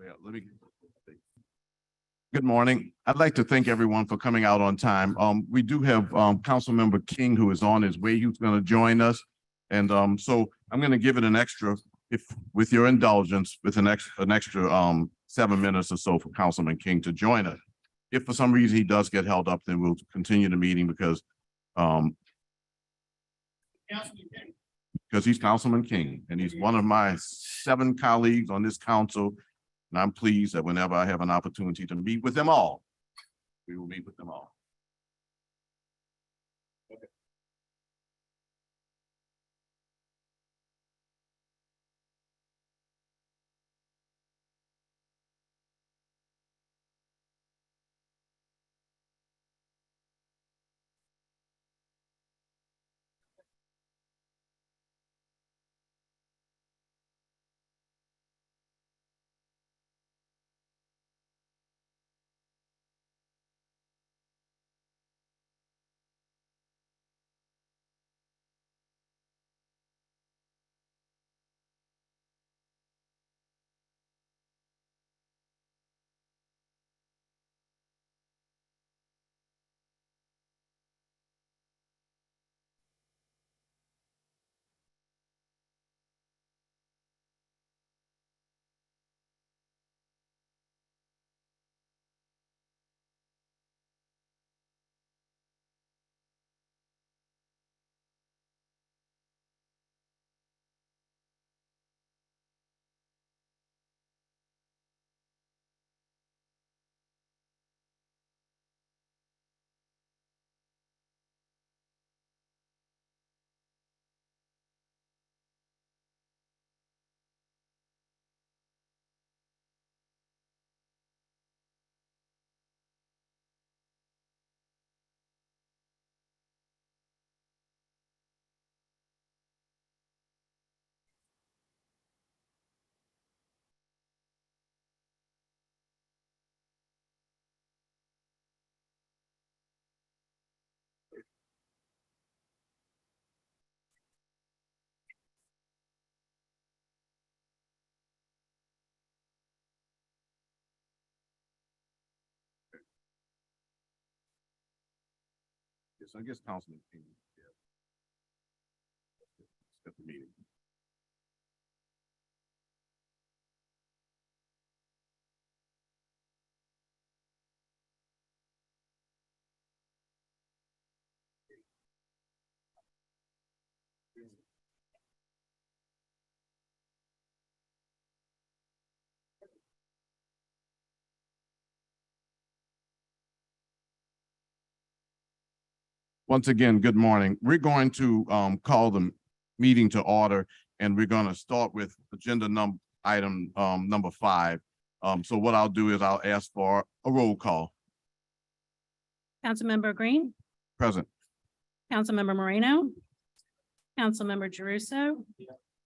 Yeah, Good morning. I'd like to thank everyone for coming out on time. We do have Councilmember King who is on his way. He's going to join us. And so I'm going to give it an extra, if with your indulgence, with an extra 7 minutes or so for Councilman King to join us. If for some reason he does get held up, then we'll continue the meeting because he's Councilman King and he's one of my 7 colleagues on this council. And I'm pleased that whenever I have an opportunity to meet with them all, we will meet with them all. Okay. Yes, I guess Councilman King. Yeah. At the meeting. Once again, good morning. We're going to call the meeting to order, and we're going to start with agenda item number 5. So what I'll do is I'll ask for a roll call. Councilmember Green, Present. Councilmember Moreno, Councilmember Jeruso,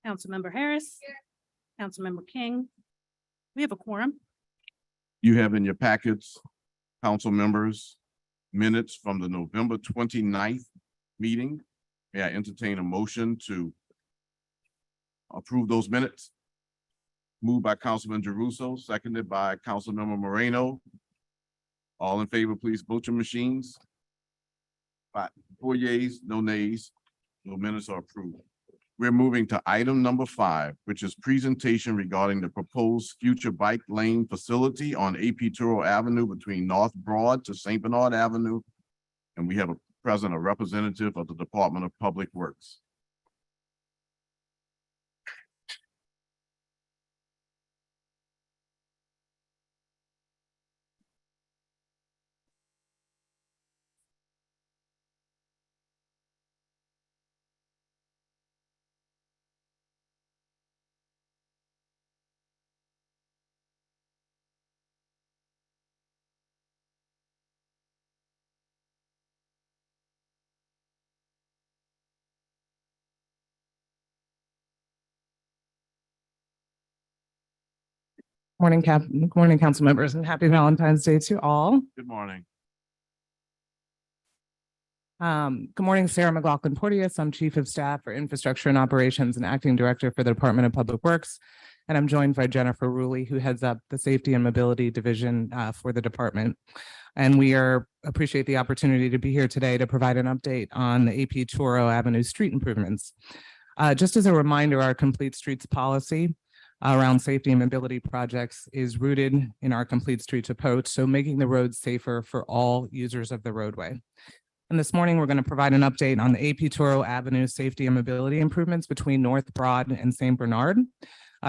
Councilmember Harris, Councilmember King. We have a quorum. You have in your packets, council members, minutes from the November 29th meeting. May I entertain a motion to approve those minutes? Moved by Councilman Jeruso, seconded by Councilmember Moreno. All in favor, please vote your machines. 4 yeas, no nays. No minutes are approved. We're moving to item number 5, which is presentation regarding the proposed future bike lane facility on AP Turo Avenue between North Broad to St. Bernard Avenue. And we have a representative of the Department of Public Works. Good morning, council members, and happy Valentine's Day to all. Good morning. Good morning, Sarah McLaughlin Porteous. I'm Chief of Staff for Infrastructure and Operations and Acting Director for the Department of Public Works. And I'm joined by Jennifer Ruley, who heads up the Safety and Mobility Division for the department. And we appreciate the opportunity to be here today to provide an update on the AP Toro Avenue street improvements. Just as a reminder, our Complete Streets policy around safety and mobility projects is rooted in our Complete Streets approach, so making the roads safer for all users of the roadway. And this morning, we're going to provide an update on the AP Toro Avenue safety and mobility improvements between North Broad and St. Bernard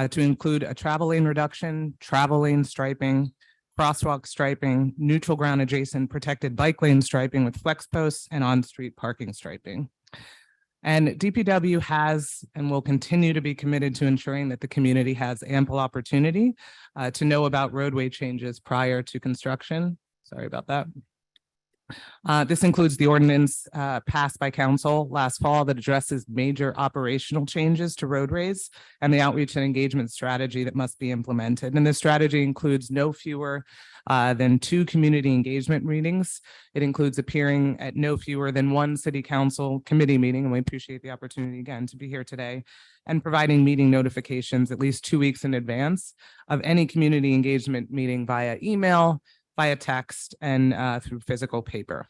to include a travel lane reduction, travel lane striping, crosswalk striping, neutral ground adjacent protected bike lane striping with flex posts, and on-street parking striping. And DPW has and will continue to be committed to ensuring that the community has ample opportunity to know about roadway changes prior to construction. Sorry about that. This includes the ordinance passed by council last fall that addresses major operational changes to roadways and the outreach and engagement strategy that must be implemented. And this strategy includes no fewer than 2 community engagement meetings. It includes appearing at no fewer than 1 city council committee meeting, and we appreciate the opportunity again to be here today, and providing meeting notifications at least 2 weeks in advance of any community engagement meeting via email, via text, and through physical paper.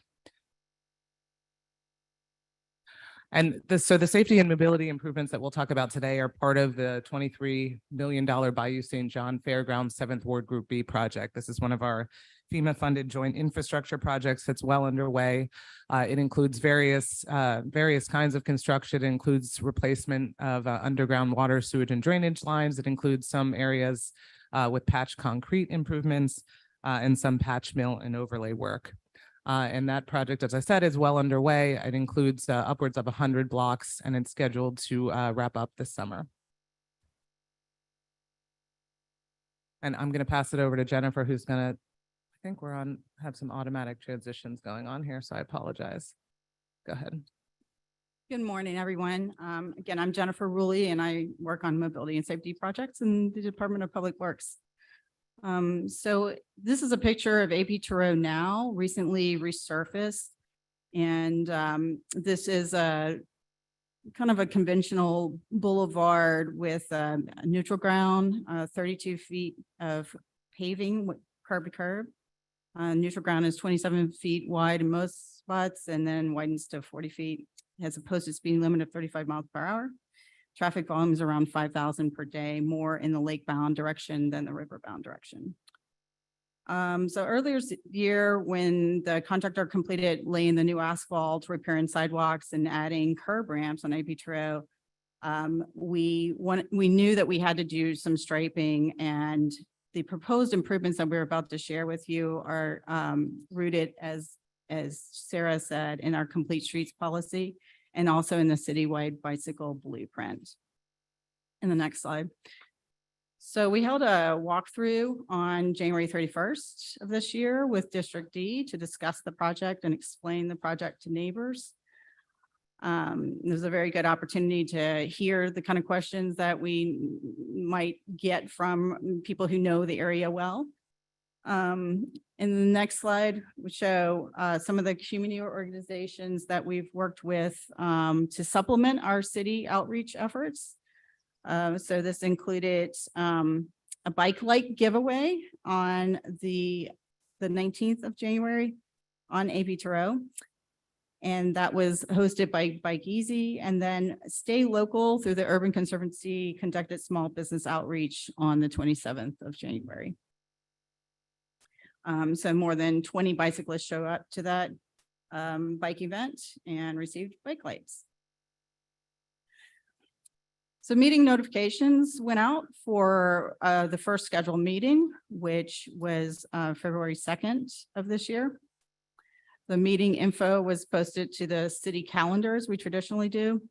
And so the safety and mobility improvements that we'll talk about today are part of the $23 million Bayou St. John Fairgrounds 7th Ward Group B project. This is one of our FEMA-funded joint infrastructure projects that's well underway. It includes various kinds of construction. It includes replacement of underground water, sewage, and drainage lines. It includes some areas with patch concrete improvements, and some patch mill and overlay work. And that project, as I said, is well underway. It includes upwards of 100 blocks, and it's scheduled to wrap up this summer. And I'm going to pass it over to Jennifer, who's going to, I think have some automatic transitions going on here, so I apologize. Go ahead. Good morning, everyone. Again, I'm Jennifer Ruley, and I work on mobility and safety projects in the Department of Public Works. So this is a picture of AP Toro now, recently resurfaced. And this is a kind of a conventional boulevard with a neutral ground, 32 feet of paving with curb to curb. Neutral ground is 27 feet wide in most spots and then widens to 40 feet. It has a posted speed limit of 35 miles per hour. Traffic volume is around 5,000 per day, more in the lake-bound direction than the river-bound direction. So earlier this year, when the contractor completed laying the new asphalt, repairing sidewalks, and adding curb ramps on AP Toro, we knew that we had to do some striping, and the proposed improvements that we're about to share with you are rooted, as Sarah said, in our Complete Streets policy, and also in the citywide bicycle blueprint. In the next slide. So we held a walkthrough on January 31st of this year with District D to discuss the project and explain the project to neighbors. It was a very good opportunity to hear the kind of questions that we might get from people who know the area well. In the next slide, we show some of the community organizations that we've worked with to supplement our city outreach efforts. So this included a bike light giveaway on the 19th of January on AP Toro. And that was hosted by Bike Easy. And then Stay Local through the Urban Conservancy conducted small business outreach on the 27th of January. So more than 20 bicyclists show up to that bike event and received bike lights. So meeting notifications went out for the first scheduled meeting, which was February 2nd of this year. The meeting info was posted to the city calendar as we traditionally do.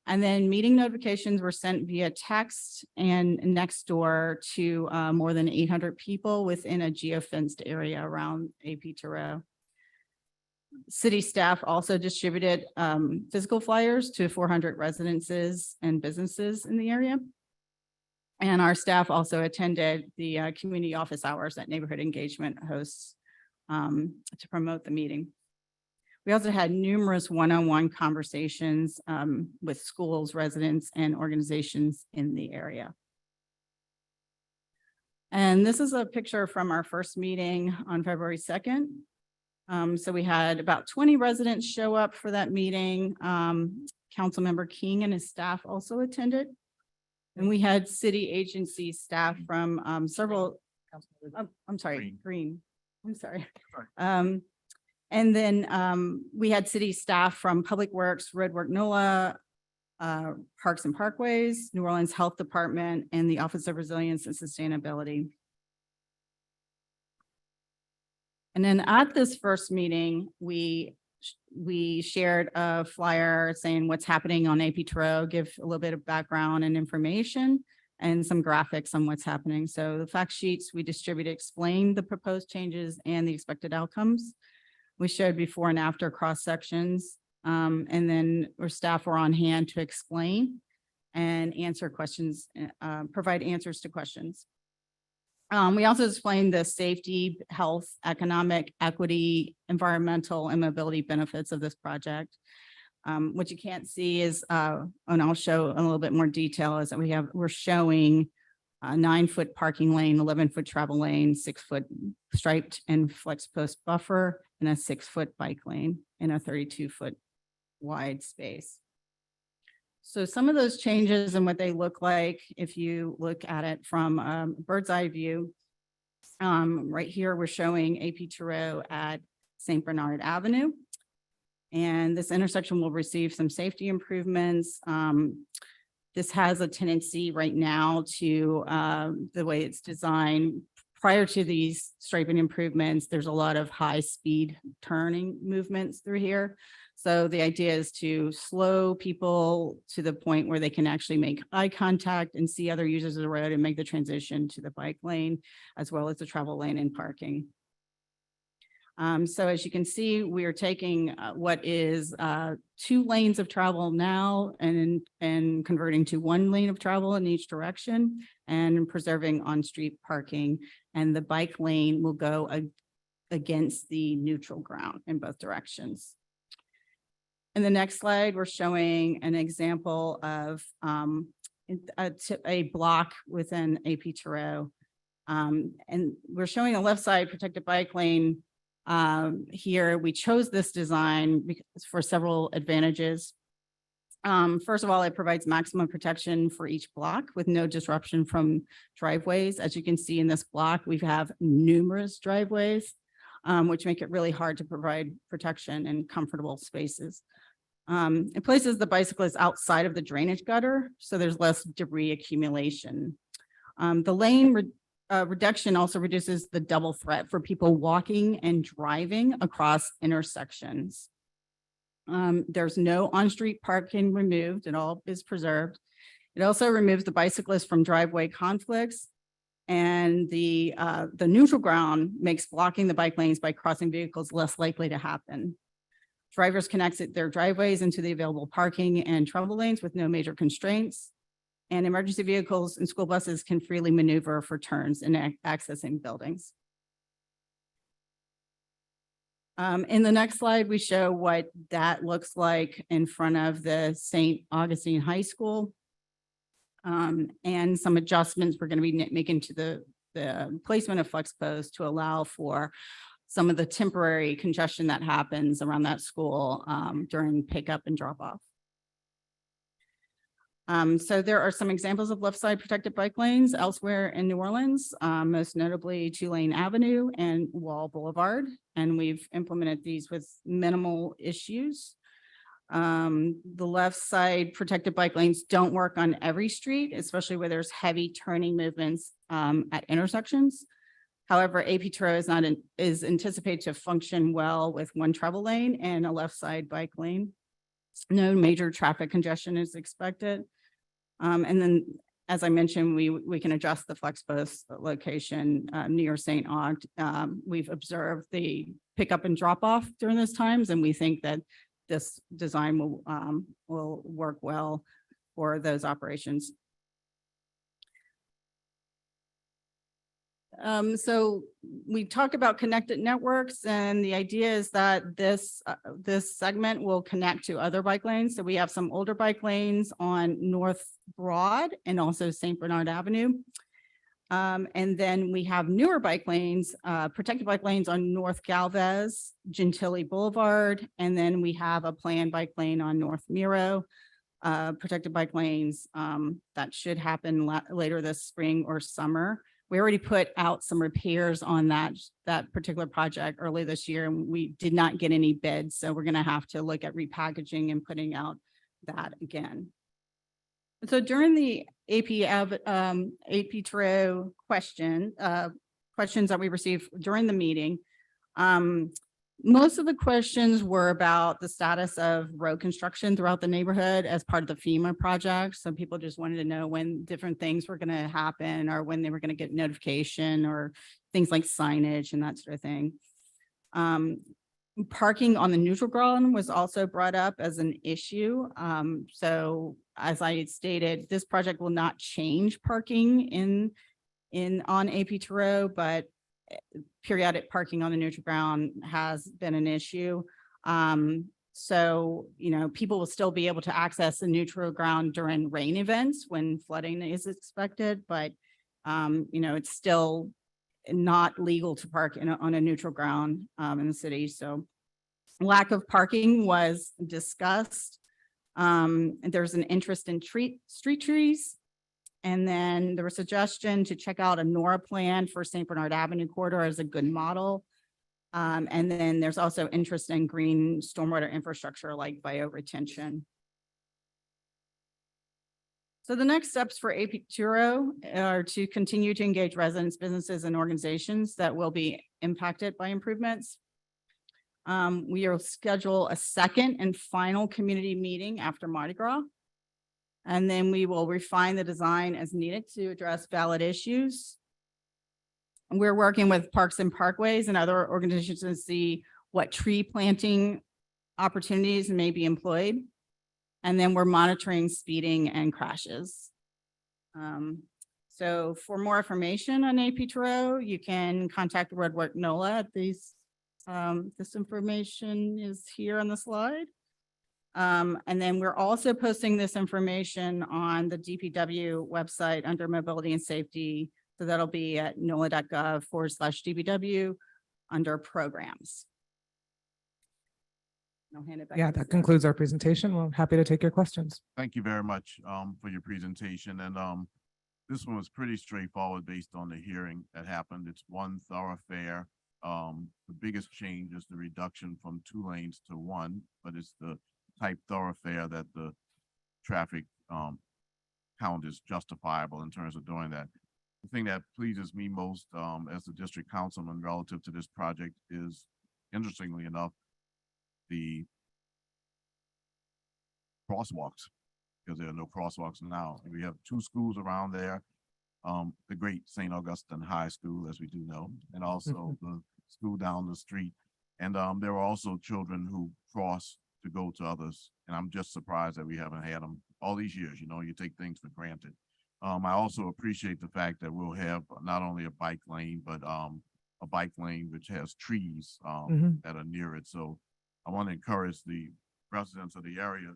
And then meeting notifications were sent via text and next door to more than 800 people within a geofenced area around AP Toro. City staff also distributed physical flyers to 400 residences and businesses in the area. And our staff also attended the community office hours that Neighborhood Engagement hosts to promote the meeting. We also had numerous one-on-one conversations with schools, residents, and organizations in the area. And this is a picture from our first meeting on February 2nd. So we had about 20 residents show up for that meeting. Councilmember King and his staff also attended. And we had city agency staff from several, I'm sorry, Green. I'm sorry. And then we had city staff from Public Works, Roadwork NOLA, Parks and Parkways, New Orleans Health Department, and the Office of Resilience and Sustainability. And then at this first meeting, we shared a flyer saying what's happening on AP Turow, give a little bit of background and information and some graphics on what's happening. So the fact sheets we distributed explain the proposed changes and the expected outcomes. We showed before and after cross sections. And then our staff were on hand to explain and answer questions, provide answers to questions. We also explained the safety, health, economic, equity, environmental, and mobility benefits of this project. What you can't see is, and I'll show a little bit more detail, is that we're showing a 9-foot parking lane, 11-foot travel lane, 6-foot striped and flex post buffer, and a 6-foot bike lane in a 32-foot wide space. So some of those changes and what they look like, if you look at it from a bird's eye view, right here, we're showing AP Turow at St. Bernard Avenue. And this intersection will receive some safety improvements. This has a tendency right now to, the way it's designed, prior to these striping improvements, there's a lot of high-speed turning movements through here. So the idea is to slow people to the point where they can actually make eye contact and see other users of the road and make the transition to the bike lane, as well as the travel lane and parking. So as you can see, we are taking what is 2 lanes of travel now and converting to 1 lane of travel in each direction and preserving on-street parking. And the bike lane will go against the neutral ground in both directions. In the next slide, we're showing an example of a block within AP Turow. And we're showing a left side protected bike lane. Here, we chose this design because for several advantages. First of all, it provides maximum protection for each block with no disruption from driveways. As you can see in this block, we have numerous driveways, which make it really hard to provide protection and comfortable spaces. It places the bicyclists outside of the drainage gutter, so there's less debris accumulation. The lane reduction also reduces the double threat for people walking and driving across intersections. There's no on-street parking removed, it all is preserved. It also removes the bicyclists from driveway conflicts, and the neutral ground makes blocking the bike lanes by crossing vehicles less likely to happen. Drivers can exit their driveways into the available parking and travel lanes with no major constraints. And emergency vehicles and school buses can freely maneuver for turns and accessing buildings. In the next slide, we show what that looks like in front of the St. Augustine High School. And some adjustments we're going to be making to the placement of flex posts to allow for some of the temporary congestion that happens around that school during pickup and drop off. So there are some examples of left side protected bike lanes elsewhere in New Orleans, most notably Tulane Avenue and Wall Boulevard. And we've implemented these with minimal issues. The left side protected bike lanes don't work on every street, especially where there's heavy turning movements at intersections. However, AP Turow is anticipated to function well with 1 travel lane and a left side bike lane. No major traffic congestion is expected. And then, as I mentioned, we can adjust the flex post location near St. Aug. We've observed the pickup and drop off during those times, and we think that this design will work well for those operations. So we talk about connected networks, and the idea is that this segment will connect to other bike lanes. So we have some older bike lanes on North Broad and also St. Bernard Avenue. And then we have newer bike lanes, protected bike lanes on North Galvez, Gentilly Boulevard. And then we have a planned bike lane on North Miro, protected bike lanes, that should happen later this spring or summer. We already put out some repairs on that particular project early this year, and we did not get any bids. So we're going to have to look at repackaging and putting out that again. So during the AP Truro questions that we received during the meeting, most of the questions were about the status of road construction throughout the neighborhood as part of the FEMA project. So people just wanted to know when different things were going to happen or when they were going to get notification or things like signage and that sort of thing. Parking on the neutral ground was also brought up as an issue. So as I had stated, this project will not change parking on AP Truro, but periodic parking on the neutral ground has been an issue. So, people will still be able to access the neutral ground during rain events when flooding is expected, but, it's still not legal to park on a neutral ground in the city. So lack of parking was discussed. And there's an interest in street trees. And then there was a suggestion to check out a NORA plan for St. Bernard Avenue corridor as a good model. And then there's also interest in green stormwater infrastructure like bioretention. So the next steps for AP Truro are to continue to engage residents, businesses, and organizations that will be impacted by improvements. We will schedule a second and final community meeting after Mardi Gras. And then we will refine the design as needed to address valid issues. We're working with Parks and Parkways and other organizations to see what tree planting opportunities may be employed. And then we're monitoring speeding and crashes. So for more information on AP Truro, you can contact Roadwork NOLA at these. This information is here on the slide. And then we're also posting this information on the DPW website under mobility and safety. So that'll be at nola.gov/DPW under programs. I'll hand it back. Yeah, to that Sarah. concludes our presentation. We're happy to take your questions. Thank you very much for your presentation. And this one was pretty straightforward based on the hearing that happened. It's one thoroughfare. The biggest change is the reduction from 2 lanes to 1, but it's the type thoroughfare that the traffic count is justifiable in terms of doing that. The thing that pleases me most as the district councilman relative to this project is, interestingly enough, the crosswalks, because there are no crosswalks now. We have 2 schools around there, the great St. Augustine High School, as we do know, and also the school down the street. And there are also children who cross to go to others. And I'm just surprised that we haven't had them all these years. You take things for granted. I also appreciate the fact that we'll have not only a bike lane, but a bike lane which has trees that are near it. So I want to encourage the residents of the area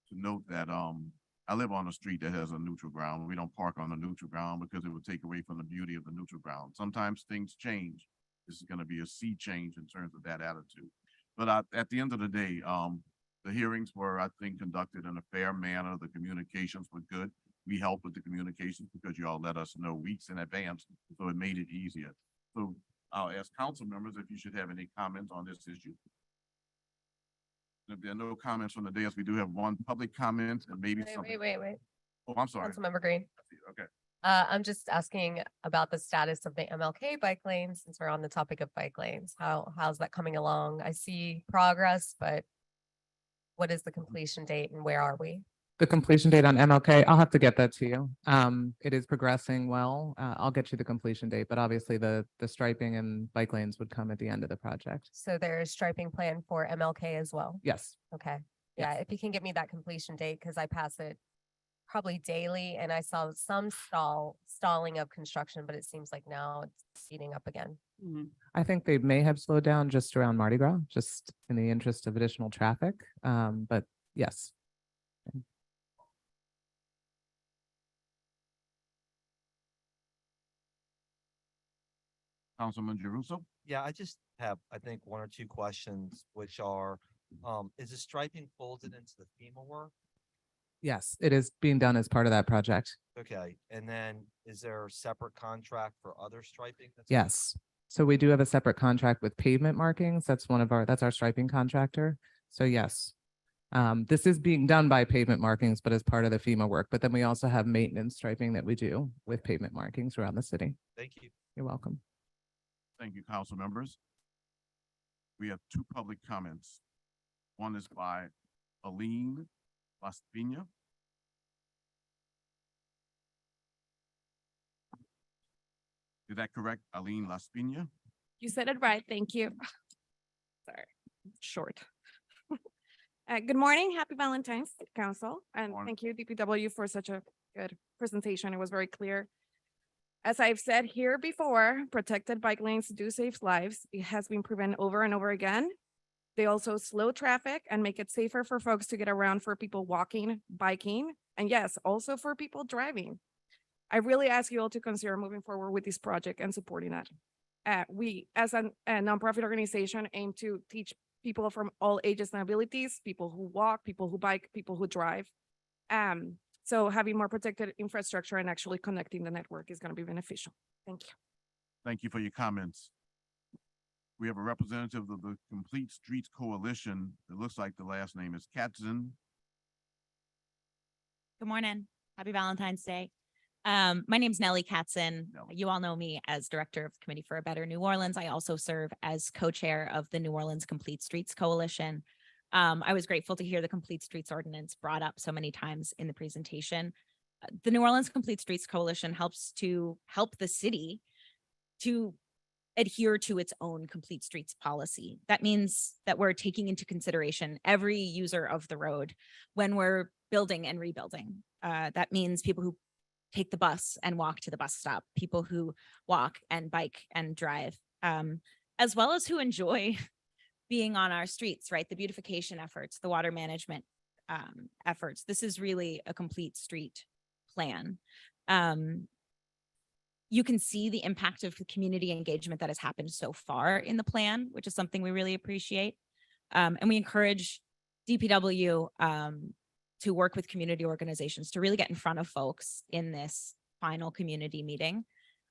to note that I live on a street that has a neutral ground. We don't park on the neutral ground because it would take away from the beauty of the neutral ground. Sometimes things change. This is going to be a sea change in terms of that attitude. But at the end of the day, the hearings were, I think, conducted in a fair manner. The communications were good. We helped with the communications because you all let us know weeks in advance, so it made it easier. So I'll ask council members if you should have any comments on this issue. If there are no comments from the dais, we do have one public comment and maybe something. Wait. Oh, I'm sorry. Councilmember Green. Okay. I'm just asking about the status of the MLK bike lanes, since we're on the topic of bike lanes. How's that coming along? I see progress, but what is the completion date and where are we? The completion date on MLK, I'll have to get that to you. It is progressing well. I'll get you the completion date, but obviously the striping and bike lanes would come at the end of the project. So there is striping plan for MLK as well. Yes. Okay. Yeah, if you can get me that completion date, because I pass it probably daily and I saw some stalling of construction, but it seems like now it's speeding up again. Mhm. I think they may have slowed down just around Mardi Gras, just in the interest of additional traffic. But yes. Councilman Jeruso? Yeah, I just have, I think, one or two questions, which are, is the striping folded into the FEMA work? Yes, it is being done as part of that project. Okay, and then is there a separate contract for other striping? Yes. So we do have a separate contract with Pavement Markings. That's our striping contractor. So yes. This is being done by Pavement Markings, but as part of the FEMA work. But then we also have maintenance striping that we do with Pavement Markings around the city. Thank you. You're welcome. Thank you, council members. We have two public comments. One is by Aline Laspina. Is that correct, Aline Laspina? You said it right. Thank you. Sorry, short. Good morning. Happy Valentine's Council. And Morning. thank you, DPW, for such a good presentation. It was very clear. As I've said here before, protected bike lanes do save lives. It has been proven over and over again. They also slow traffic and make it safer for folks to get around, for people walking, biking, and yes, also for people driving. I really ask you all to consider moving forward with this project and supporting it. We, as a nonprofit organization, aim to teach people from all ages and abilities, people who walk, people who bike, people who drive. So having more protected infrastructure and actually connecting the network is going to be beneficial. Thank you. Thank you for your comments. We have a representative of the Complete Streets Coalition. It looks like the last name is Katzen. Good morning. Happy Valentine's Day. My name's Nellie Katzen. Nellie. You all know me as Director of Committee for a Better New Orleans. I also serve as co-chair of the New Orleans Complete Streets Coalition. I was grateful to hear the Complete Streets Ordinance brought up so many times in the presentation. The New Orleans Complete Streets Coalition helps to help the city to adhere to its own complete streets policy. That means that we're taking into consideration every user of the road when we're building and rebuilding. That means people who take the bus and walk to the bus stop, people who walk and bike and drive, as well as who enjoy being on our streets, right? The beautification efforts, the water management efforts. This is really a complete street plan. You can see the impact of the community engagement that has happened so far in the plan, which is something we really appreciate. And we encourage DPW to work with community organizations to really get in front of folks in this final community meeting.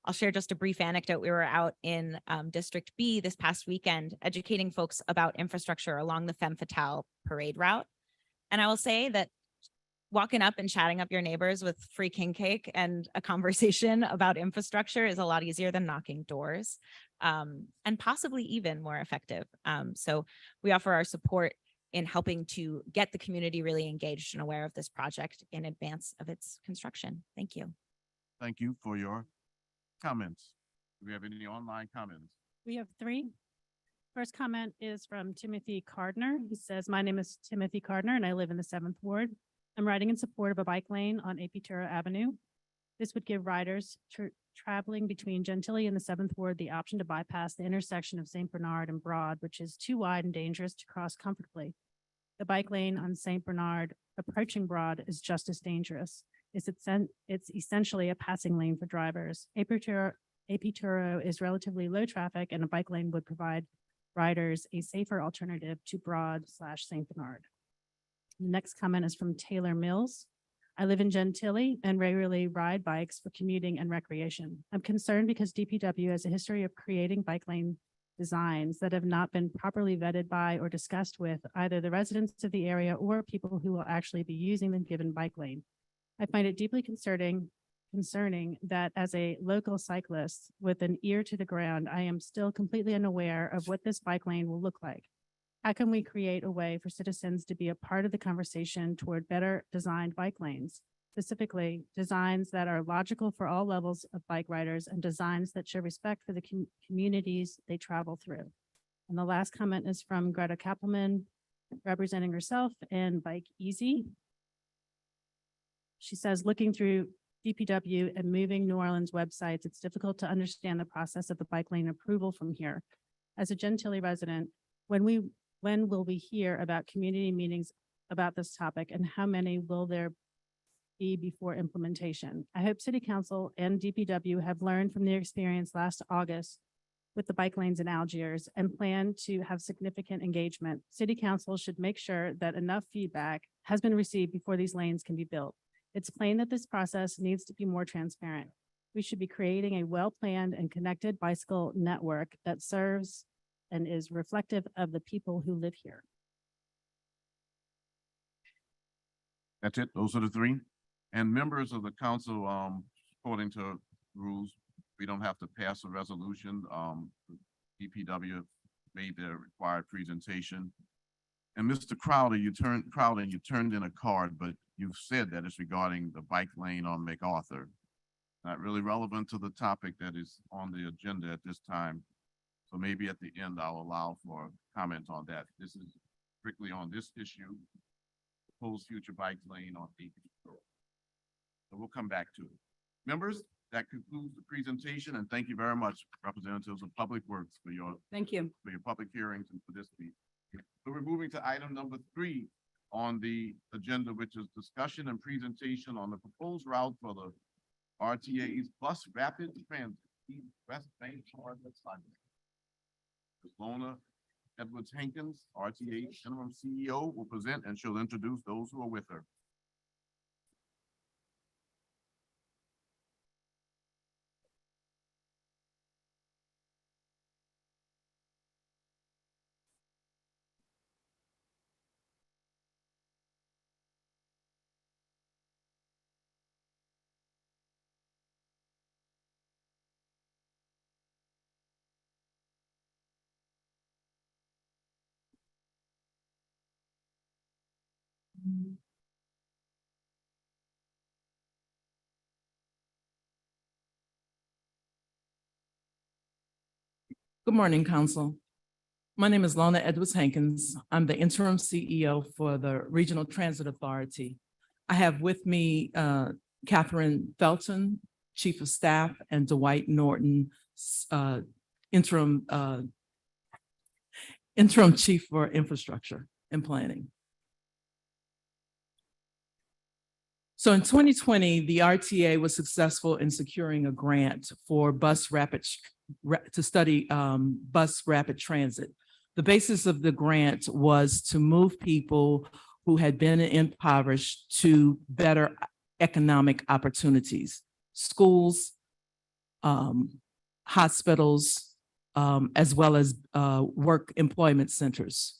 I'll share just a brief anecdote. We were out in District B this past weekend, educating folks about infrastructure along the Femme Fatale parade route. And I will say that walking up and chatting up your neighbors with free king cake and a conversation about infrastructure is a lot easier than knocking doors, and possibly even more effective. So we offer our support in helping to get the community really engaged and aware of this project in advance of its construction. Thank you. Thank you for your comments. Do we have any online comments? We have three. First comment is from Timothy Cardner. He says, "My name is Timothy Cardner and I live in the 7th Ward. I'm writing in support of a bike lane on AP Turo Avenue. This would give riders traveling between Gentilly and the 7th Ward the option to bypass the intersection of St. Bernard and Broad, which is too wide and dangerous to cross comfortably. The bike lane on St. Bernard approaching Broad is just as dangerous. It's essentially a passing lane for drivers. AP Turo is relatively low traffic and a bike lane would provide riders a safer alternative to Broad/St. Bernard." The next comment is from Taylor Mills. "I live in Gentilly and regularly ride bikes for commuting and recreation. I'm concerned because DPW has a history of creating bike lane designs that have not been properly vetted by or discussed with either the residents of the area or people who will actually be using the given bike lane. I find it deeply concerning that as a local cyclist with an ear to the ground, I am still completely unaware of what this bike lane will look like. How can we create a way for citizens to be a part of the conversation toward better designed bike lanes? Specifically, designs that are logical for all levels of bike riders and designs that show respect for the communities they travel through." And the last comment is from Greta Kappelman, representing herself and Bike Easy. She says, "Looking through DPW and moving New Orleans websites, it's difficult to understand the process of the bike lane approval from here. As a Gentilly resident, when will we hear about community meetings about this topic and how many will there be before implementation? I hope City Council and DPW have learned from their experience last August with the bike lanes in Algiers and plan to have significant engagement. City Council should make sure that enough feedback has been received before these lanes can be built. It's plain that this process needs to be more transparent. We should be creating a well-planned and connected bicycle network that serves and is reflective of the people who live here. That's it. Those are the three. And members of the council, according to rules, we don't have to pass a resolution. DPW made their required presentation. And Mr. Crowder, you turned in a card, but you've said that it's regarding the bike lane on MacArthur. Not really relevant to the topic that is on the agenda at this time. So maybe at the end, I'll allow for comment on that. This is strictly on this issue, proposed future bike lane on 8th Road. So we'll come back to it. Members, that concludes the presentation, and thank you very much, representatives of Public Works, for your Thank you. public hearings and for this meeting. So we're moving to item number 3 on the agenda, which is discussion and presentation on the proposed route for the RTA's bus rapid transit, East West Bank Transit Sunday. Ms. Lona Edwards Hankins, RTA interim CEO, will present, and she'll introduce those who are with her. Good morning, Council. My name is Lona Edwards Hankins. I'm the interim CEO for the Regional Transit Authority. I have with me Catherine Felton, Chief of Staff, and Dwight Norton, interim Chief for Infrastructure and Planning. So in 2020, the RTA was successful in securing a grant for to study bus rapid transit. The basis of the grant was to move people who had been impoverished to better economic opportunities, schools, hospitals, as well as work employment centers.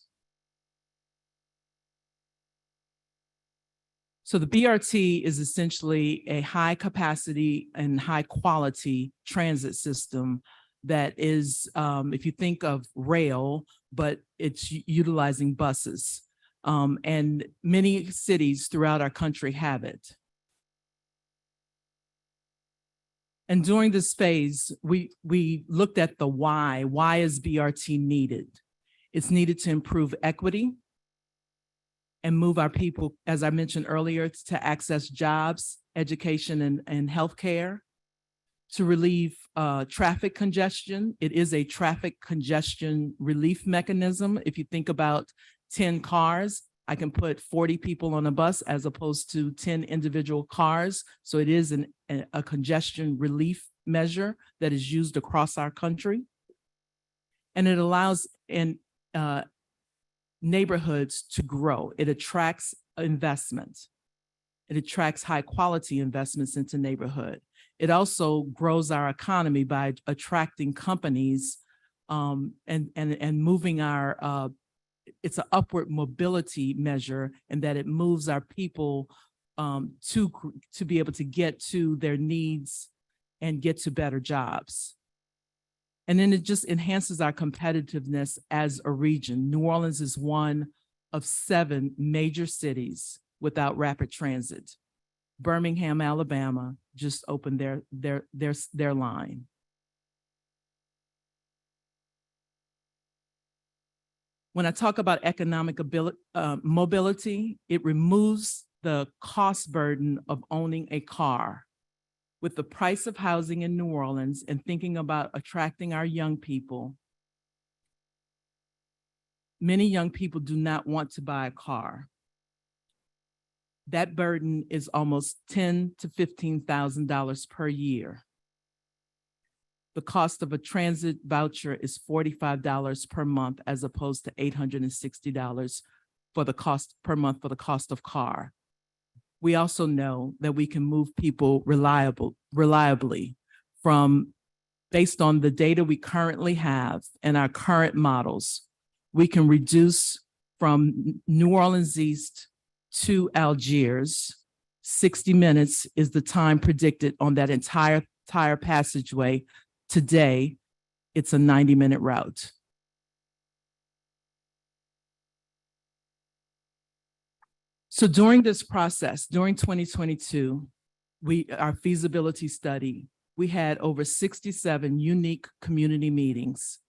So the BRT is essentially a high capacity and high quality transit system that is, if you think of rail, but it's utilizing buses. And many cities throughout our country have it. And during this phase, we looked at the why. Why is BRT needed? It's needed to improve equity and move our people, as I mentioned earlier, to access jobs, education, and healthcare, to relieve traffic congestion. It is a traffic congestion relief mechanism. If you think about 10 cars, I can put 40 people on a bus as opposed to 10 individual cars. So it is a congestion relief measure that is used across our country. And it allows neighborhoods to grow. It attracts investment. It attracts high quality investments into neighborhood. It also grows our economy by attracting companies and moving our, it's an upward mobility measure, and that it moves our people to be able to get to their needs and get to better jobs. And then it just enhances our competitiveness as a region. New Orleans is one of 7 major cities without rapid transit. Birmingham, Alabama just opened their line. When I talk about economic mobility, it removes the cost burden of owning a car. With the price of housing in New Orleans and thinking about attracting our young people, many young people do not want to buy a car. That burden is almost $10,000 to $15,000 per year. The cost of a transit voucher is $45 per month as opposed to $860 for the cost per month for the cost of car. We also know that we can move people reliably from, based on the data we currently have and our current models, we can reduce from New Orleans East to Algiers. 60 minutes is the time predicted on that entire passageway. Today, it's a 90-minute route. So during this process, during 2022, our feasibility study, we had over 67 unique community meetings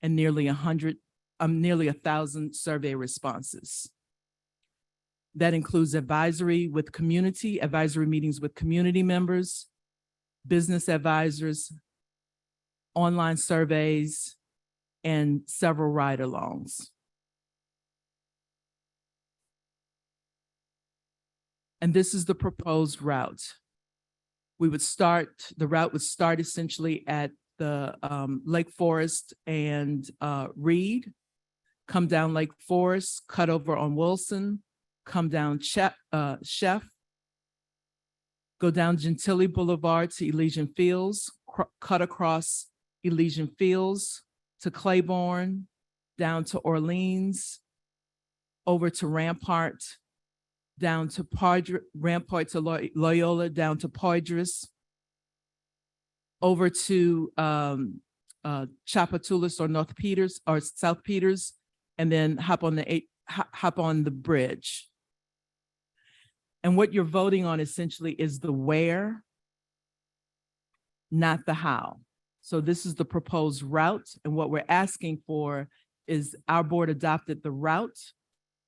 and nearly 1,000 survey responses. That includes advisory meetings with community members, business advisors, online surveys, and several ride-alongs. And this is the proposed route. The route would start essentially at the Lake Forest and Reed, come down Lake Forest, cut over on Wilson, come down Chef, go down Gentilly Boulevard to Elysian Fields, cut across Elysian Fields to Claiborne, down to Orleans, over to Rampart, down to Rampart to Loyola, down to Poydras, over to Chapatoulas or North Peters or South Peters, and then hop on the bridge. And what you're voting on essentially is the where, not the how. So this is the proposed route, and what we're asking for is our board adopted the route,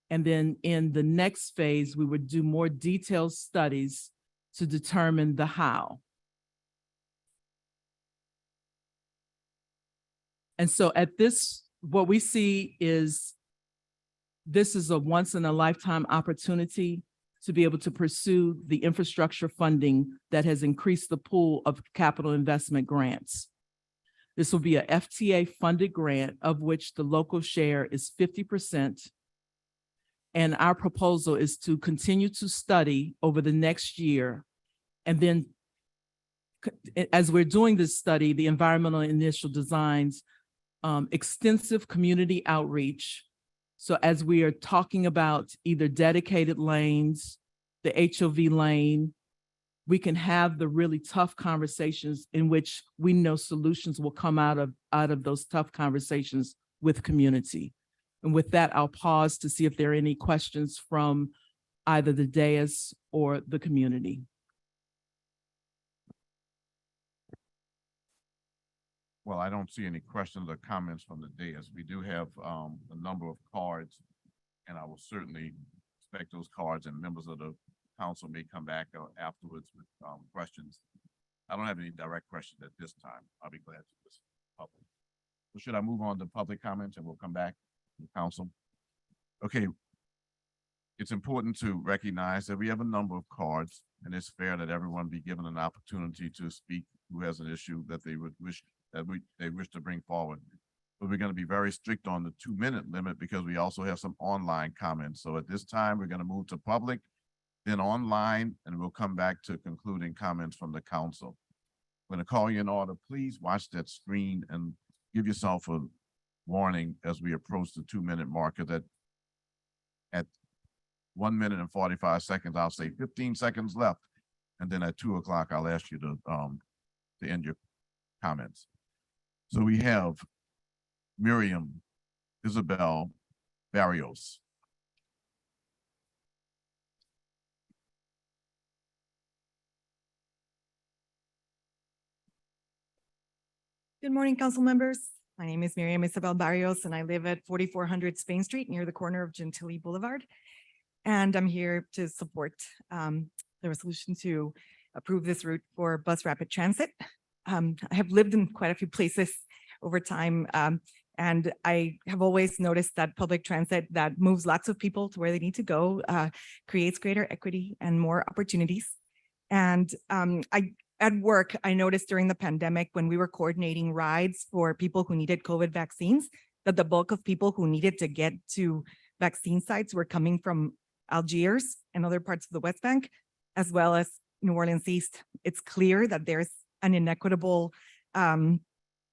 and then in the next phase, we would do more detailed studies to determine the how. And so at this, what we see is this is a once-in-a-lifetime opportunity to be able to pursue the infrastructure funding that has increased the pool of capital investment grants. This will be a FTA-funded grant of which the local share is 50%. And our proposal is to continue to study over the next year. And then as we're doing this study, the environmental initial designs, extensive community outreach. So as we are talking about either dedicated lanes, the HOV lane, we can have the really tough conversations in which we know solutions will come out of those tough conversations with community. And with that, I'll pause to see if there are any questions from either the dais or the community. Well, I don't see any questions or comments from the dais. We do have a number of cards, and I will certainly expect those cards, and members of the council may come back afterwards with questions. I don't have any direct questions at this time. I'll be glad to listen to public. So should I move on to public comments and we'll come back to the council? Okay. It's important to recognize that we have a number of cards, and it's fair that everyone be given an opportunity to speak who has an issue that they would wish they wish to bring forward. But we're going to be very strict on the 2-minute limit because we also have some online comments. So at this time, we're going to move to public, then online, and we'll come back to concluding comments from the council. I'm going to call you in order. Please watch that screen and give yourself a warning as we approach the 2-minute marker that at 1 minute and 45 seconds, I'll say 15 seconds left. And then at 2 o'clock, I'll ask you to end your comments. So we have Miriam Isabel Barrios. Good morning, council members. My name is Miriam Isabel Barrios, and I live at 4400 Spain Street near the corner of Gentilly Boulevard. And I'm here to support the resolution to approve this route for bus rapid transit. I have lived in quite a few places over time, and I have always noticed that public transit that moves lots of people to where they need to go creates greater equity and more opportunities. And I at work, I noticed during the pandemic, when we were coordinating rides for people who needed COVID vaccines, that the bulk of people who needed to get to vaccine sites were coming from Algiers and other parts of the West Bank, as well as New Orleans East. It's clear that there's an inequitable, that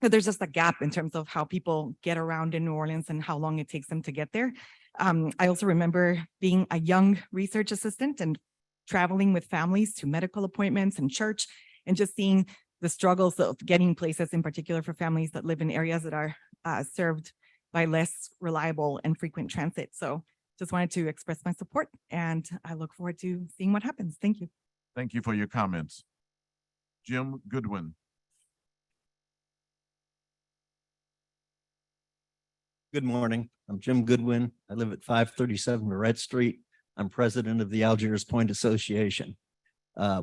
there's just a gap in terms of how people get around in New Orleans and how long it takes them to get there. I also remember being a young research assistant and traveling with families to medical appointments and church, and just seeing the struggles of getting places, in particular for families that live in areas that are served by less reliable and frequent transit. So just wanted to express my support, and I look forward to seeing what happens. Thank you. Thank you for your comments. Jim Goodwin. Good morning. I'm Jim Goodwin. I live at 537 Barrett Street. I'm president of the Algiers Point Association.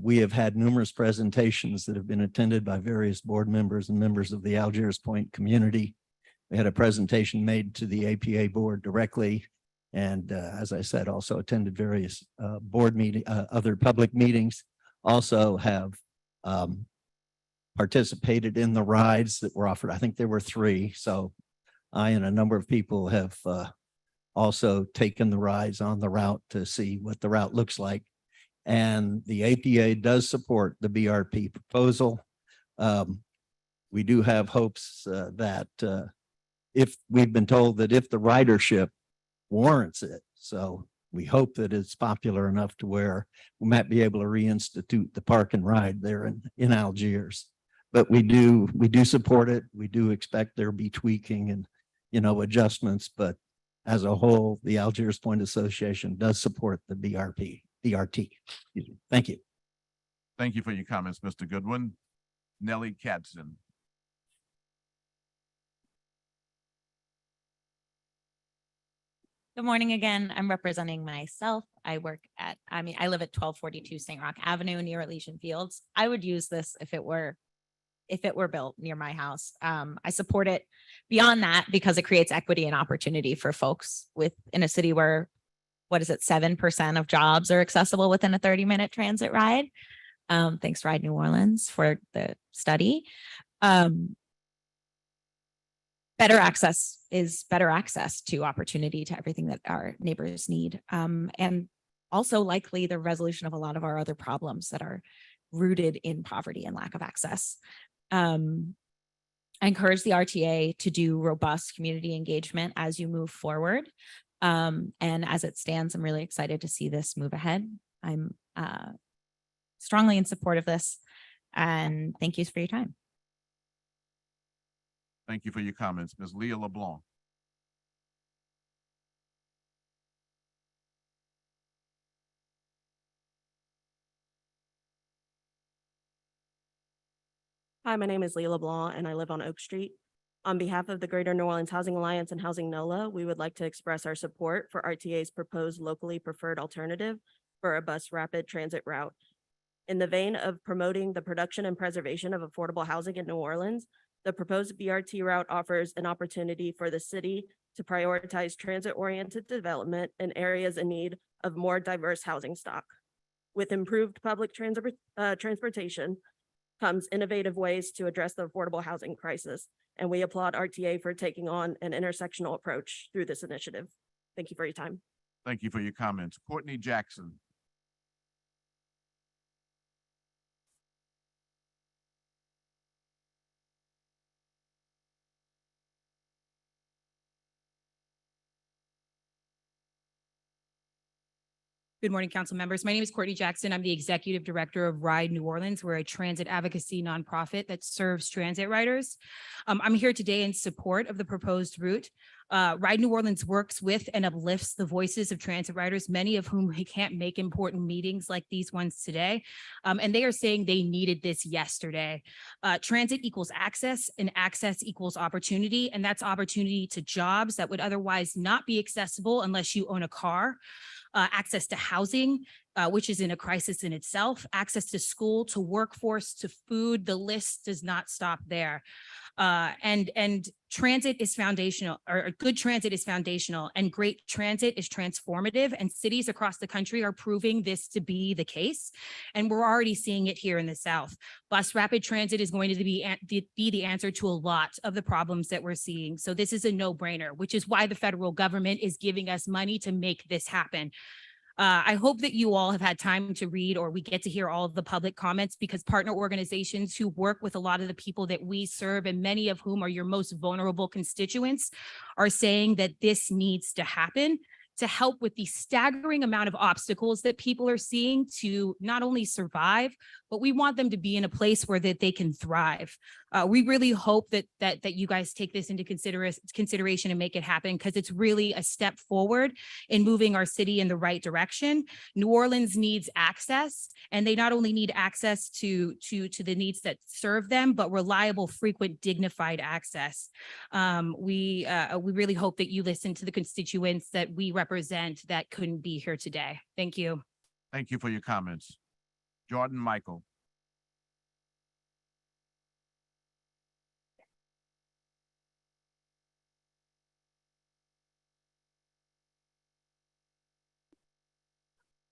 We have had numerous presentations that have been attended by various board members and members of the Algiers Point community. We had a presentation made to the APA board directly. And as I said, also attended various board meeting, other public meetings. Also have participated in the rides that were offered. I think there were 3. So I and a number of people have also taken the rides on the route to see what the route looks like. And the APA does support the BRP proposal. We do have hopes that if we've been told that if the ridership warrants it, so we hope that it's popular enough to where we might be able to reinstitute the park and ride there in Algiers. But we do support it. We do expect there'll be tweaking and, you know, adjustments, but as a whole, the Algiers Point Association does support the BRT. Excuse me. Thank you. Thank you for your comments, Mr. Goodwin. Nellie Katzen. Good morning again. I'm representing myself. I live at 1242 St. Roch Avenue near Elysian Fields. I would use this if it were built near my house. I support it beyond that because it creates equity and opportunity for folks in a city where, 7% of jobs are accessible within a 30-minute transit ride. Thanks, Ride New Orleans, for the study. Better access is better access to opportunity, to everything that our neighbors need. And also likely the resolution of a lot of our other problems that are rooted in poverty and lack of access. I encourage the RTA to do robust community engagement as you move forward. And as it stands, I'm really excited to see this move ahead. I'm strongly in support of this, and thank you for your time. Thank you for your comments. Ms. Leah LeBlanc. Hi, my name is Leah LeBlanc and I live on Oak Street. On behalf of the Greater New Orleans Housing Alliance and Housing NOLA, we would like to express our support for RTA's proposed locally preferred alternative for a bus rapid transit route. In the vein of promoting the production and preservation of affordable housing in New Orleans, the proposed BRT route offers an opportunity for the city to prioritize transit-oriented development in areas in need of more diverse housing stock. With improved public transportation comes innovative ways to address the affordable housing crisis, and we applaud RTA for taking on an intersectional approach through this initiative. Thank you for your time. Thank you for your comments. Courtney Jackson. Good morning, council members. My name is Courtney Jackson. I'm the executive director of Ride New Orleans. We're a transit advocacy nonprofit that serves transit riders. I'm here today in support of the proposed route. Ride New Orleans works with and uplifts the voices of transit riders, many of whom can't make important meetings like these ones today. And they are saying they needed this yesterday. Transit equals access, and access equals opportunity. And that's opportunity to jobs that would otherwise not be accessible unless you own a car. Access to housing, which is in a crisis in itself, access to school, to workforce, to food. The list does not stop there. And transit is foundational, or good transit is foundational, and great transit is transformative. And cities across the country are proving this to be the case. And we're already seeing it here in the South. Bus rapid transit is going to be the answer to a lot of the problems that we're seeing. So this is a no-brainer, which is why the federal government is giving us money to make this happen. I hope that you all have had time to read, or we get to hear all of the public comments, because partner organizations who work with a lot of the people that we serve, and many of whom are your most vulnerable constituents, are saying that this needs to happen to help with the staggering amount of obstacles that people are seeing to not only survive, but we want them to be in a place where that they can thrive. We really hope that you guys take this into consideration and make it happen, because it's really a step forward in moving our city in the right direction. New Orleans needs access, and they not only need access to the needs that serve them, but reliable, frequent, dignified access. We really hope that you listen to the constituents that we represent that couldn't be here today. Thank you. Thank you for your comments. Jordan Michael.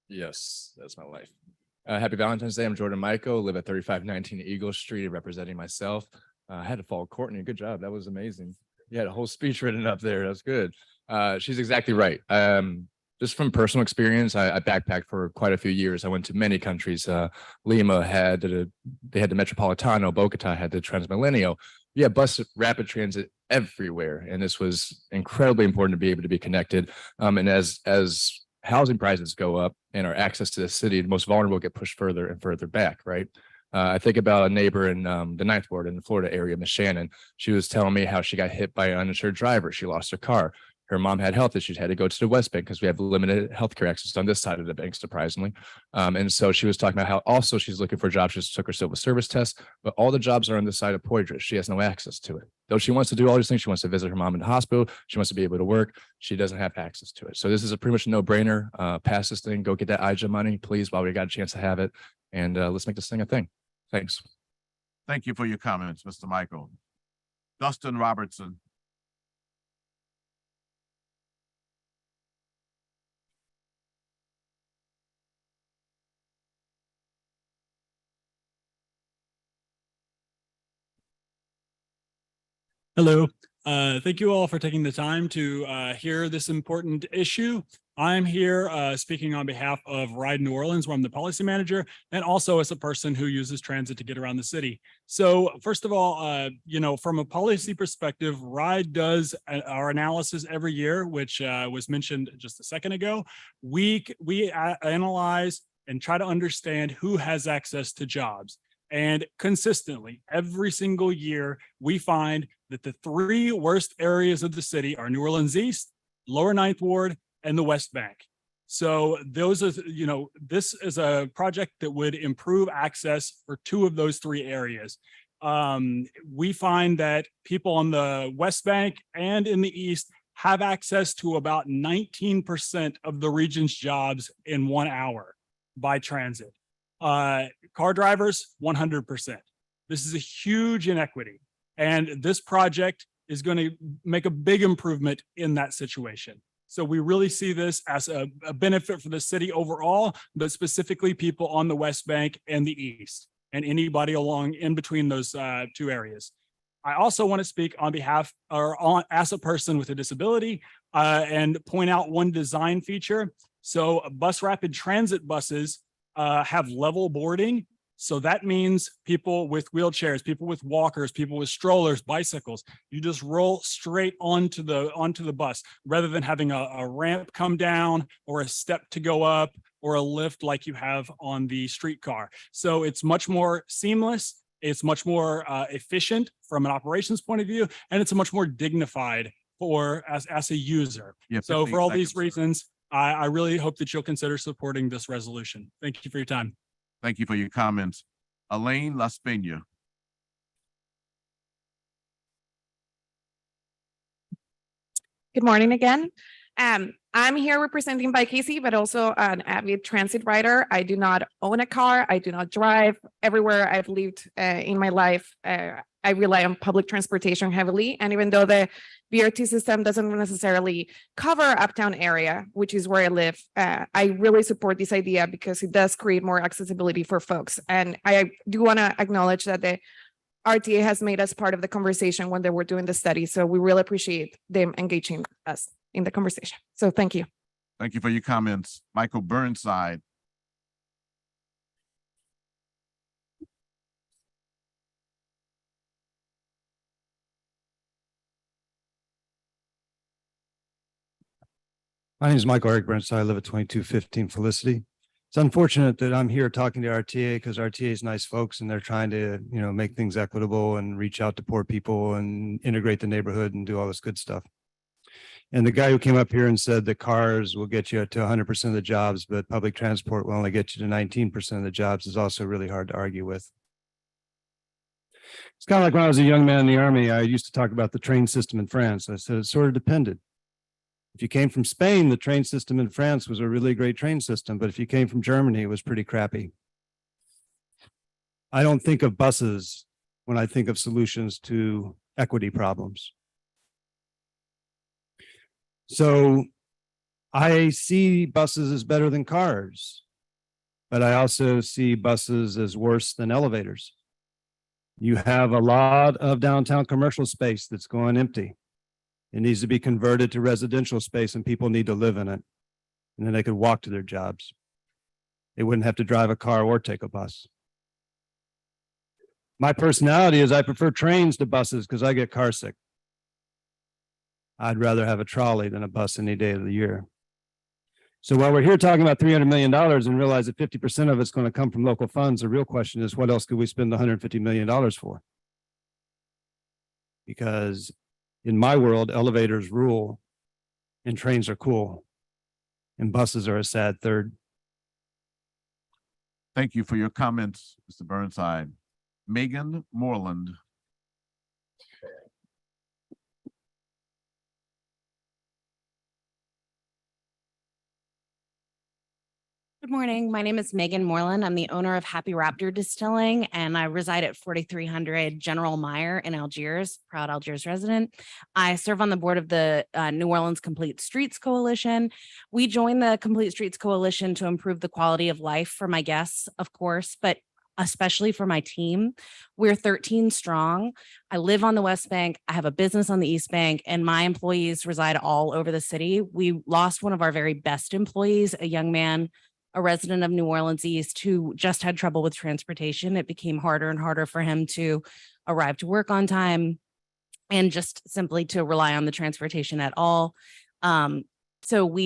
Yes, that's my life. Happy Valentine's Day. I'm Jordan Michael, live at 3519 Eagle Street, representing myself. I had to follow Courtney. Good job. That was amazing. You had a whole speech written up there. That's good. She's exactly right. Just from personal experience, I backpacked for quite a few years. I went to many countries. Lima had the Metropolitano, Bogota had the Transmilenio. Yeah, bus rapid transit everywhere. And this was incredibly important to be able to be connected. And as housing prices go up and our access to the city, the most vulnerable get pushed further and further back, right? I think about a neighbor in the Ninth Ward in the Florida area, Miss Shannon. She was telling me how she got hit by an uninsured driver. She lost her car. Her mom had health issues, had to go to the West Bank because we have limited healthcare access on this side of the bank, surprisingly. And so she was talking about how also she's looking for a job. She just took her civil service test, but all the jobs are on this side of Poydras. She has no access to it. Though she wants to do all these things, she wants to visit her mom in the hospital. She wants to be able to work. She doesn't have access to it. So this is a pretty much no brainer. Pass this thing, go get that IJA money, please, while we got a chance to have it. And let's make this thing a thing. Thanks. Thank you for your comments, Mr. Michael. Dustin Robertson. Hello. Thank you all for taking the time to hear this important issue. I'm here speaking on behalf of Ride New Orleans, where I'm the policy manager, and also as a person who uses transit to get around the city. So first of all, from a policy perspective, Ride does our analysis every year, which was mentioned just a second ago. We analyze and try to understand who has access to jobs. And consistently, every single year, we find that the three worst areas of the city are New Orleans East, Lower Ninth Ward, and the West Bank. So those are, this is a project that would improve access for two of those three areas. We find that people on the West Bank and in the East have access to about 19% of the region's jobs in 1 hour by transit. Car drivers, 100%. This is a huge inequity. And this project is going to make a big improvement in that situation. So we really see this as a benefit for the city overall, but specifically people on the West Bank and the East, and anybody along in between those two areas. I also want to speak on behalf as a person with a disability and point out one design feature. So bus rapid transit buses have level boarding. So that means people with wheelchairs, people with walkers, people with strollers, bicycles, you just roll straight onto the bus rather than having a ramp come down or a step to go up or a lift like you have on the streetcar. So it's much more seamless. It's much more efficient from an operations point of view, and it's a much more dignified as a user. Yeah, so for all these 15 seconds, reasons, I really hope that you'll consider supporting this resolution. Thank you for your time. Thank you for your comments. Elaine Laspena. Good morning again. I'm I'm here representing by Casey, but also an avid transit rider. I do not own a car. I do not drive. Everywhere I've lived in my life, I rely on public transportation heavily. And even though the BRT system doesn't necessarily cover uptown area, which is where I live, I really support this idea because it does create more accessibility for folks. And I do want to acknowledge that the RTA has made us part of the conversation when they were doing the study. So we really appreciate them engaging us in the conversation. So thank you. Thank you for your comments. Michael Burnside. My name is Michael Eric Burnside. I live at 2215 Felicity. It's unfortunate that I'm here talking to RTA because RTA is nice folks and they're trying to, make things equitable and reach out to poor people and integrate the neighborhood and do all this good stuff. And the guy who came up here and said that cars will get you to 100% of the jobs, but public transport will only get you to 19% of the jobs is also really hard to argue with. It's kind of like when I was a young man in the army, I used to talk about the train system in France. I said it sort of depended. If you came from Spain, the train system in France was a really great train system, but if you came from Germany, it was pretty crappy. I don't think of buses when I think of solutions to equity problems. So I see buses as better than cars, but I also see buses as worse than elevators. You have a lot of downtown commercial space that's going empty. It needs to be converted to residential space and people need to live in it. And then they could walk to their jobs. They wouldn't have to drive a car or take a bus. My personality is I prefer trains to buses because I get car sick. I'd rather have a trolley than a bus any day of the year. So while we're here talking about $300 million and realize that 50% of it's going to come from local funds, the real question is what else could we spend $150 million for? Because in my world, elevators rule and trains are cool and buses are a sad third. Thank you for your comments, Mr. Burnside. Megan Moreland. Good morning. My name is Megan Moreland. I'm the owner of Happy Raptor Distilling, and I reside at 4300 General Meyer in Algiers, proud Algiers resident. I serve on the board of the New Orleans Complete Streets Coalition. We joined the Complete Streets Coalition to improve the quality of life for my guests, of course, but especially for my team. We're 13 strong. I live on the West Bank. I have a business on the East Bank, and my employees reside all over the city. We lost one of our very best employees, a young man, a resident of New Orleans East, who just had trouble with transportation. It became harder and harder for him to arrive to work on time and just simply to rely on the transportation at all. So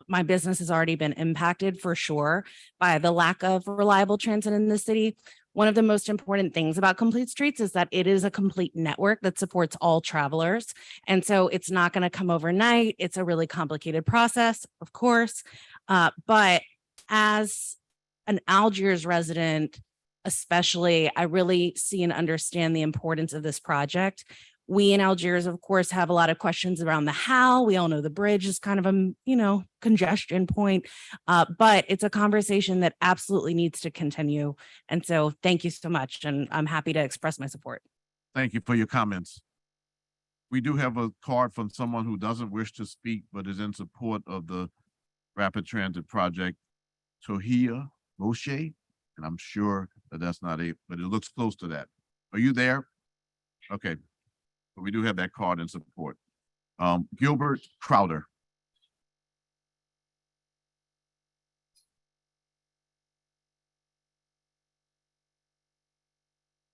my business has already been impacted for sure by the lack of reliable transit in the city. One of the most important things about Complete Streets is that it is a complete network that supports all travelers. And so it's not going to come overnight. It's a really complicated process, of course, but as an Algiers resident, especially, I really see and understand the importance of this project. We in Algiers, of course, have a lot of questions around the how. We all know the bridge is kind of a, congestion point, but it's a conversation that absolutely needs to continue. And so thank you so much. And I'm happy to express my support. Thank you for your comments. We do have a card from someone who doesn't wish to speak, but is in support of the Rapid Transit Project. Tohia Moshe, and I'm sure that that's not it, but it looks close to that. Are you there? Okay, but we do have that card in support. Gilbert Crowder.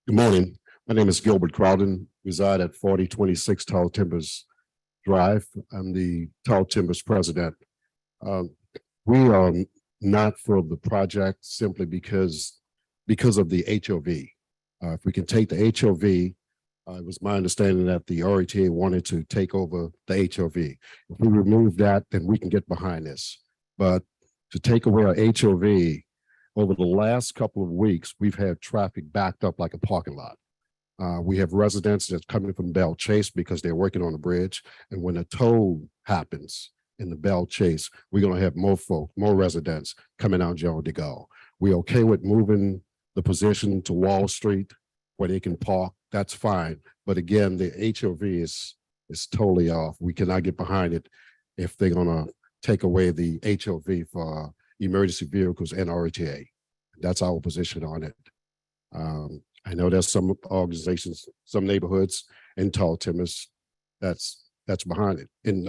Good morning. My name is Gilbert Crowden, reside at 4026 Tall Timbers Drive. I'm the Tall Timbers president. We are not for the project simply because of the HOV. If we can take the HOV, it was my understanding that the RTA wanted to take over the HOV. If we remove that, then we can get behind this. But to take away our HOV, over the last couple of weeks, we've had traffic backed up like a parking lot. We have residents that's coming from Bell Chase because they're working on the bridge. And when a toll happens, in the Bell Chase, we're gonna have more folk, more residents coming out General DeGaulle. We okay with moving the position to Wall Street where they can park, that's fine. But again, the HOV is totally off. We cannot get behind it if they're gonna take away the HOV for emergency vehicles and RTA. That's our position on it. I know there's some organizations, some neighborhoods in Tall Timbers that's behind it. In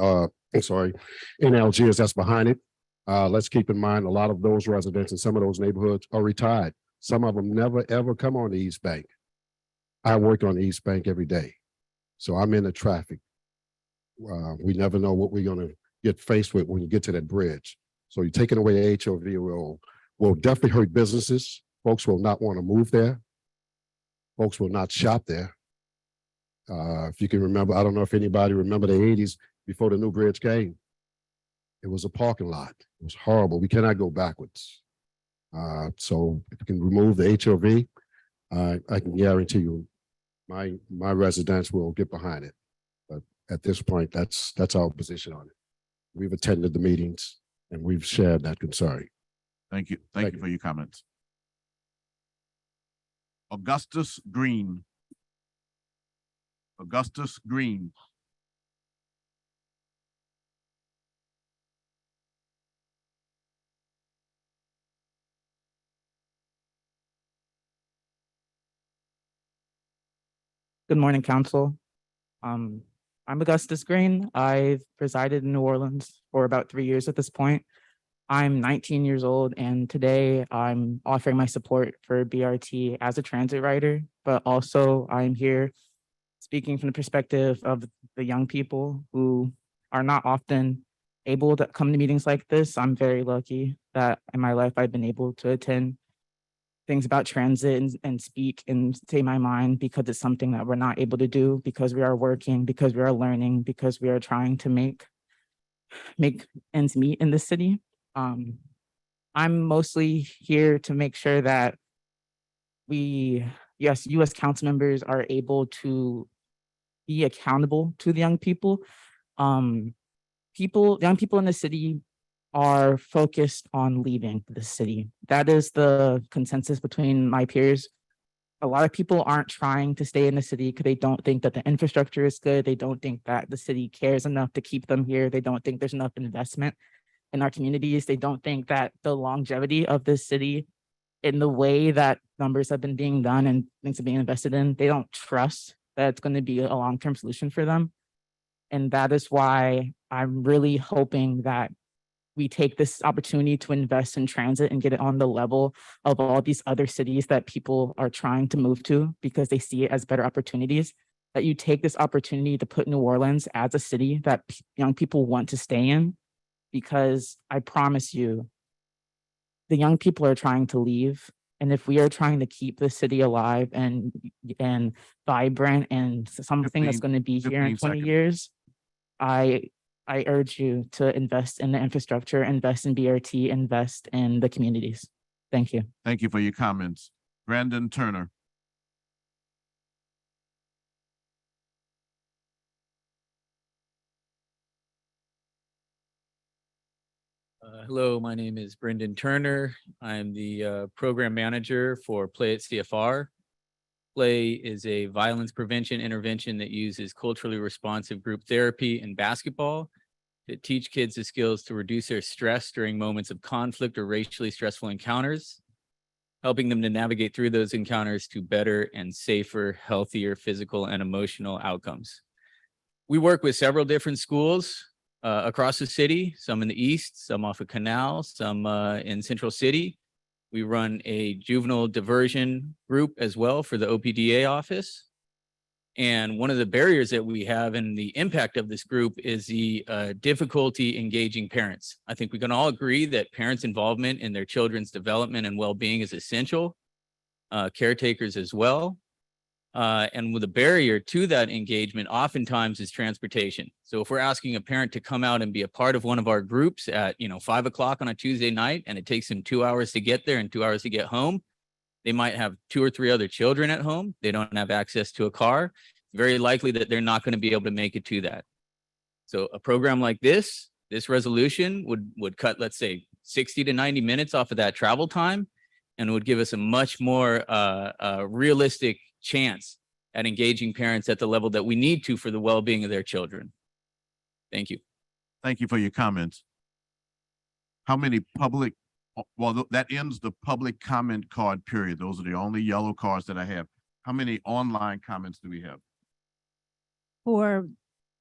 Algiers, that's behind it. Let's keep in mind, a lot of those residents in some of those neighborhoods are retired. Some of them never, ever come on the East Bank. I work on the East Bank every day. So I'm in the traffic. We never know what we're gonna get faced with when you get to that bridge. So you're taking away HOV will definitely hurt businesses. Folks will not want to move there. Folks will not shop there. If you can remember, I don't know if anybody remember the 80s before the new bridge came. It was a parking lot. It was horrible. We cannot go backwards. So if you can remove the HOV, I can guarantee you my residents will get behind it. But at this point, that's our position on it. We've attended the meetings and we've shared that concern. Thank you. Thank you for your comments. Augustus Green. Augustus Green. Good morning, council. I'm Augustus Green. I've resided in New Orleans for about 3 years at this point. I'm 19 years old, and today I'm offering my support for BRT as a transit rider, but also I'm here speaking from the perspective of the young people who are not often able to come to meetings like this. I'm very lucky that in my life I've been able to attend things about transit and speak and say my mind, because it's something that we're not able to do because we are working, because we are learning, because we are trying to make ends meet in the city. I'm mostly here to make sure that you as council members are able to be accountable to the young people. Young people in the city are focused on leaving the city. That is the consensus between my peers. A lot of people aren't trying to stay in the city because they don't think that the infrastructure is good. They don't think that the city cares enough to keep them here. They don't think there's enough investment in our communities. They don't think that the longevity of this city in the way that numbers have been being done and things are being invested in, they don't trust that it's going to be a long-term solution for them. And that is why I'm really hoping that we take this opportunity to invest in transit and get it on the level of all these other cities that people are trying to move to because they see it as better opportunities. That you take this opportunity to put New Orleans as a city that young people want to stay in, because I promise you, the young people are trying to leave. And if we are trying to keep the city alive and vibrant and something that's going to be here in 20 years, I urge you to invest in the infrastructure, invest in BRT, invest in the communities. Thank you. Thank you for your comments. Brandon Turner. Hello, my name is Brendan Turner. I'm the program manager for Play at CFR. Play is a violence prevention intervention that uses culturally responsive group therapy and basketball to teach kids the skills to reduce their stress during moments of conflict or racially stressful encounters, helping them to navigate through those encounters to better and safer, healthier physical and emotional outcomes. We work with several different schools across the city, some in the east, some off of Canal, some in Central City. We run a juvenile diversion group as well for the OPDA office. And one of the barriers that we have and the impact of this group is the difficulty engaging parents. I think we can all agree that parents' involvement in their children's development and well-being is essential, caretakers as well. And with a barrier to that engagement oftentimes is transportation. So if we're asking a parent to come out and be a part of one of our groups at 5 o'clock on a Tuesday night, and it takes them 2 hours to get there and 2 hours to get home, they might have 2 or 3 other children at home. They don't have access to a car. It's very likely that they're not going to be able to make it to that. So a program like this This resolution would cut, let's say, 60 to 90 minutes off of that travel time and would give us a much more realistic chance at engaging parents at the level that we need to for the well-being of their children. Thank you. Thank you for your comments. How many public, that ends the public comment card period. Those are the only yellow cards that I have. How many online comments do we have? For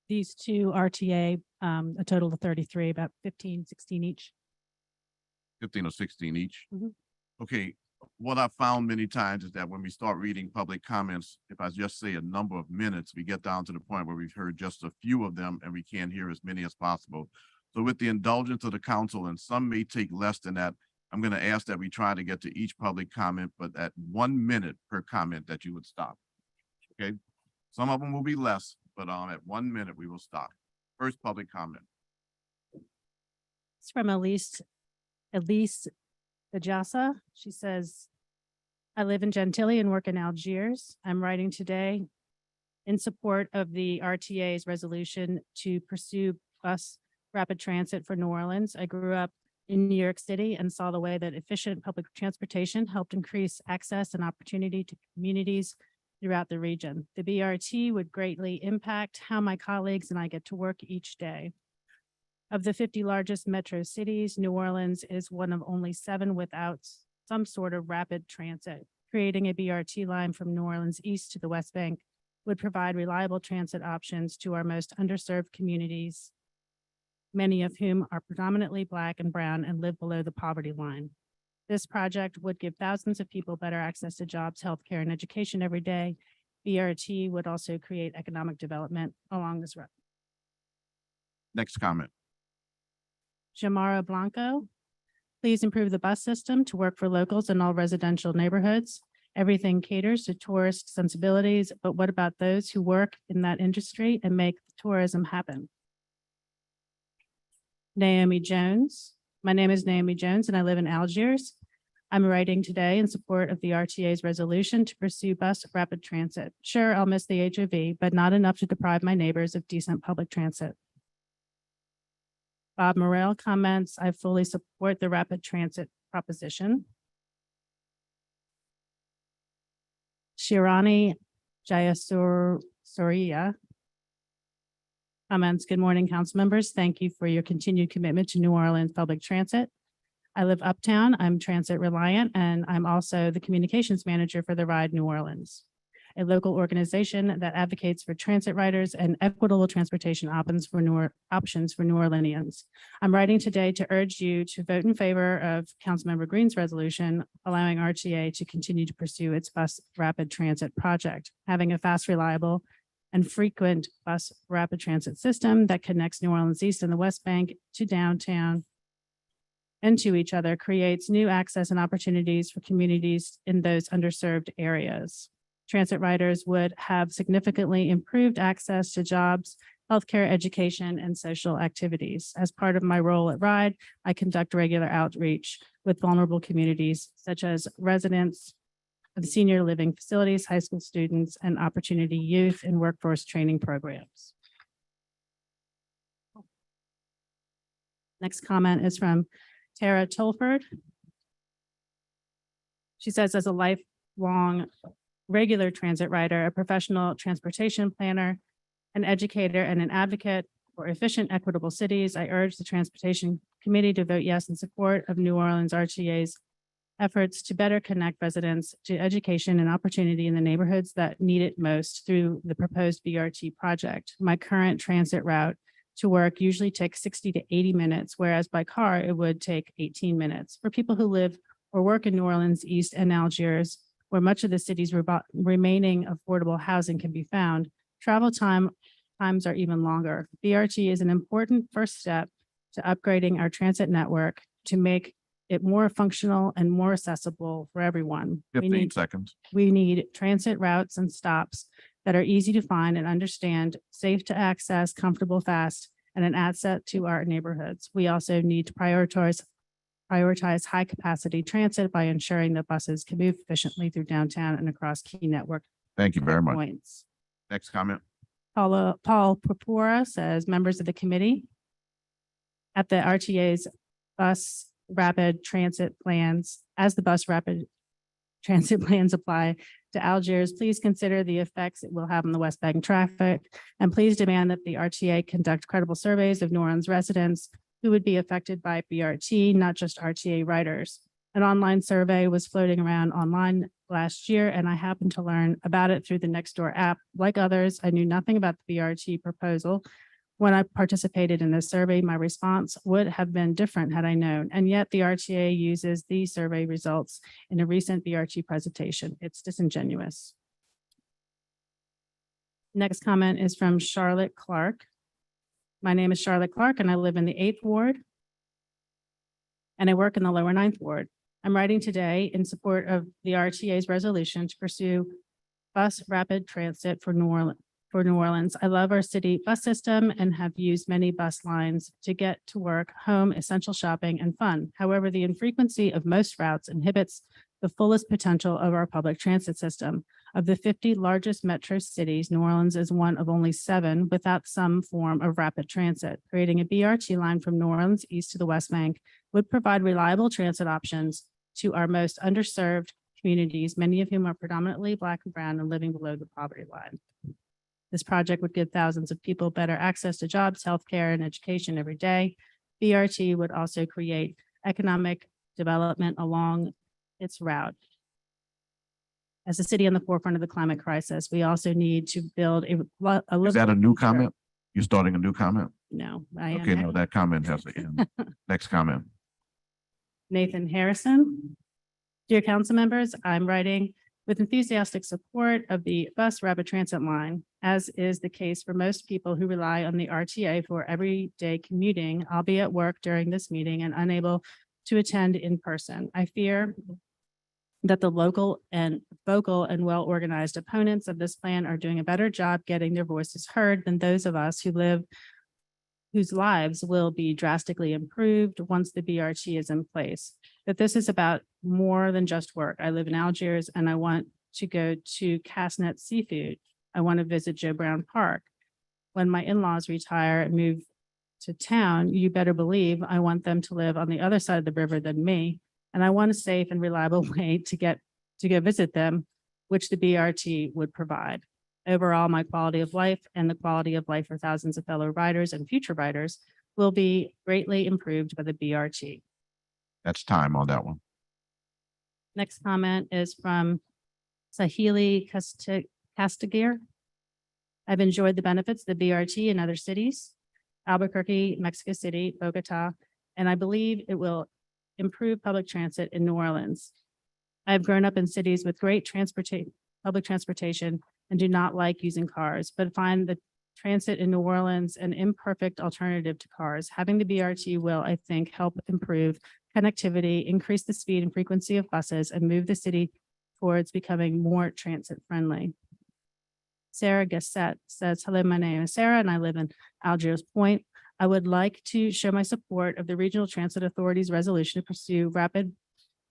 these two RTA, a total of 33, about 15, 16 each. 15 or 16 each? Mhm. Okay, what I've found many times is that when we start reading public comments, if I just say a number of minutes, we get down to the point where we've heard just a few of them and we can't hear as many as possible. So with the indulgence of the council, and some may take less than that, I'm going to ask that we try to get to each public comment, but at 1 minute per comment that you would stop. Okay, some of them will be less, but at 1 minute we will stop. First public comment. It's from Elise Ajasa. She says, I live in Gentilly and work in Algiers. I'm writing today in support of the RTA's resolution to pursue bus rapid transit for New Orleans. I grew up in New York City and saw the way that efficient public transportation helped increase access and opportunity to communities throughout the region. The BRT would greatly impact how my colleagues and I get to work each day. Of the 50 largest metro cities, New Orleans is one of only 7 without some sort of rapid transit. Creating a BRT line from New Orleans east to the West Bank would provide reliable transit options to our most underserved communities, many of whom are predominantly Black and brown and live below the poverty line. This project would give thousands of people better access to jobs, healthcare, and education every day. BRT would also create economic development along this road. Next comment. Jamara Blanco, please improve the bus system to work for locals in all residential neighborhoods. Everything caters to tourist sensibilities, but what about those who work in that industry and make tourism happen? Naomi Jones. My name is Naomi Jones and I live in Algiers. I'm writing today in support of the RTA's resolution to pursue bus rapid transit. Sure, I'll miss the HOV, but not enough to deprive my neighbors of decent public transit. Bob Morrell comments, I fully support the rapid transit proposition. Shirani Jayasuriya comments, good morning, council members. Thank you for your continued commitment to New Orleans public transit. I live uptown, I'm transit reliant, and I'm also the communications manager for the Ride New Orleans, a local organization that advocates for transit riders and equitable transportation options for New Orleanians. I'm writing today to urge you to vote in favor of Councilmember Green's resolution, allowing RTA to continue to pursue its bus rapid transit project. Having a fast, reliable, and frequent bus rapid transit system that connects New Orleans East and the West Bank to downtown and to each other creates new access and opportunities for communities in those underserved areas. Transit riders would have significantly improved access to jobs, healthcare, education, and social activities. As part of my role at RIDE, I conduct regular outreach with vulnerable communities such as residents of senior living facilities, high school students, and opportunity youth and workforce training programs. Next comment is from Tara Tolford. She says, as a lifelong regular transit rider, a professional transportation planner, an educator, and an advocate for efficient, equitable cities, I urge the Transportation Committee to vote yes in support of New Orleans RTA's efforts to better connect residents to education and opportunity in the neighborhoods that need it most through the proposed BRT project. My current transit route to work usually takes 60 to 80 minutes, whereas by car, it would take 18 minutes. For people who live or work in New Orleans East and Algiers, where much of the city's remaining affordable housing can be found, travel times are even longer. BRT is an important first step to upgrading our transit network to make it more functional and more accessible for everyone. 15 seconds. We need transit routes and stops that are easy to find and understand, safe to access, comfortable, fast, and an asset to our neighborhoods. We also need to prioritize high-capacity transit by ensuring that buses can move efficiently through downtown and across key network Thank you very much. points. Next comment. Paul Purpura says, members of the committee, at the RTA's bus rapid transit plans, as the bus rapid transit plans apply to Algiers, please consider the effects it will have on the West Bank traffic. And please demand that the RTA conduct credible surveys of New Orleans residents who would be affected by BRT, not just RTA riders. An online survey was floating around online last year, and I happened to learn about it through the Nextdoor app. Like others, I knew nothing about the BRT proposal. When I participated in this survey, my response would have been different had I known, and yet the RTA uses these survey results in a recent BRT presentation. It's disingenuous. Next comment is from Charlotte Clark. My name is Charlotte Clark, and I live in the 8th Ward, and I work in the lower 9th Ward. I'm writing today in support of the RTA's resolution to pursue bus rapid transit for New Orleans. I love our city bus system and have used many bus lines to get to work, home, essential shopping, and fun. However, the infrequency of most routes inhibits the fullest potential of our public transit system. Of the 50 largest metro cities, New Orleans is one of only 7 without some form of rapid transit. Creating a BRT line from New Orleans east to the West Bank would provide reliable transit options to our most underserved communities, many of whom are predominantly Black and brown and living below the poverty line. This project would give thousands of people better access to jobs, healthcare, and education every day. BRT would also create economic development along its route. As a city on the forefront of the climate crisis, we also need to build a Is that a new comment? You're starting a new comment? No, I am. Okay, no, that comment has to end. Next comment. Nathan Harrison. Dear council members, I'm writing with enthusiastic support of the bus rapid transit line. As is the case for most people who rely on the RTA for everyday commuting, I'll be at work during this meeting and unable to attend in person. I fear that the local and vocal and well-organized opponents of this plan are doing a better job getting their voices heard than those of us whose lives will be drastically improved once the BRT is in place. But this is about more than just work. I live in Algiers and I want to go to Castnet Seafood. I want to visit Joe Brown Park. When my in-laws retire and move to town, you better believe I want them to live on the other side of the river than me. And I want a safe and reliable way to go visit them, which the BRT would provide. Overall, my quality of life and the quality of life for thousands of fellow riders and future riders will be greatly improved by the BRT. That's time on that one. Next comment is from Sahili Castigier. I've enjoyed the benefits of the BRT in other cities, Albuquerque, Mexico City, Bogota, and I believe it will improve public transit in New Orleans. I've grown up in cities with great public transportation and do not like using cars, but find the transit in New Orleans an imperfect alternative to cars. Having the BRT will, I think, help improve connectivity, increase the speed and frequency of buses, and move the city towards becoming more transit friendly. Sarah Gassett says, hello, my name is Sarah and I live in Algiers Point. I would like to show my support of the Regional Transit Authority's resolution to pursue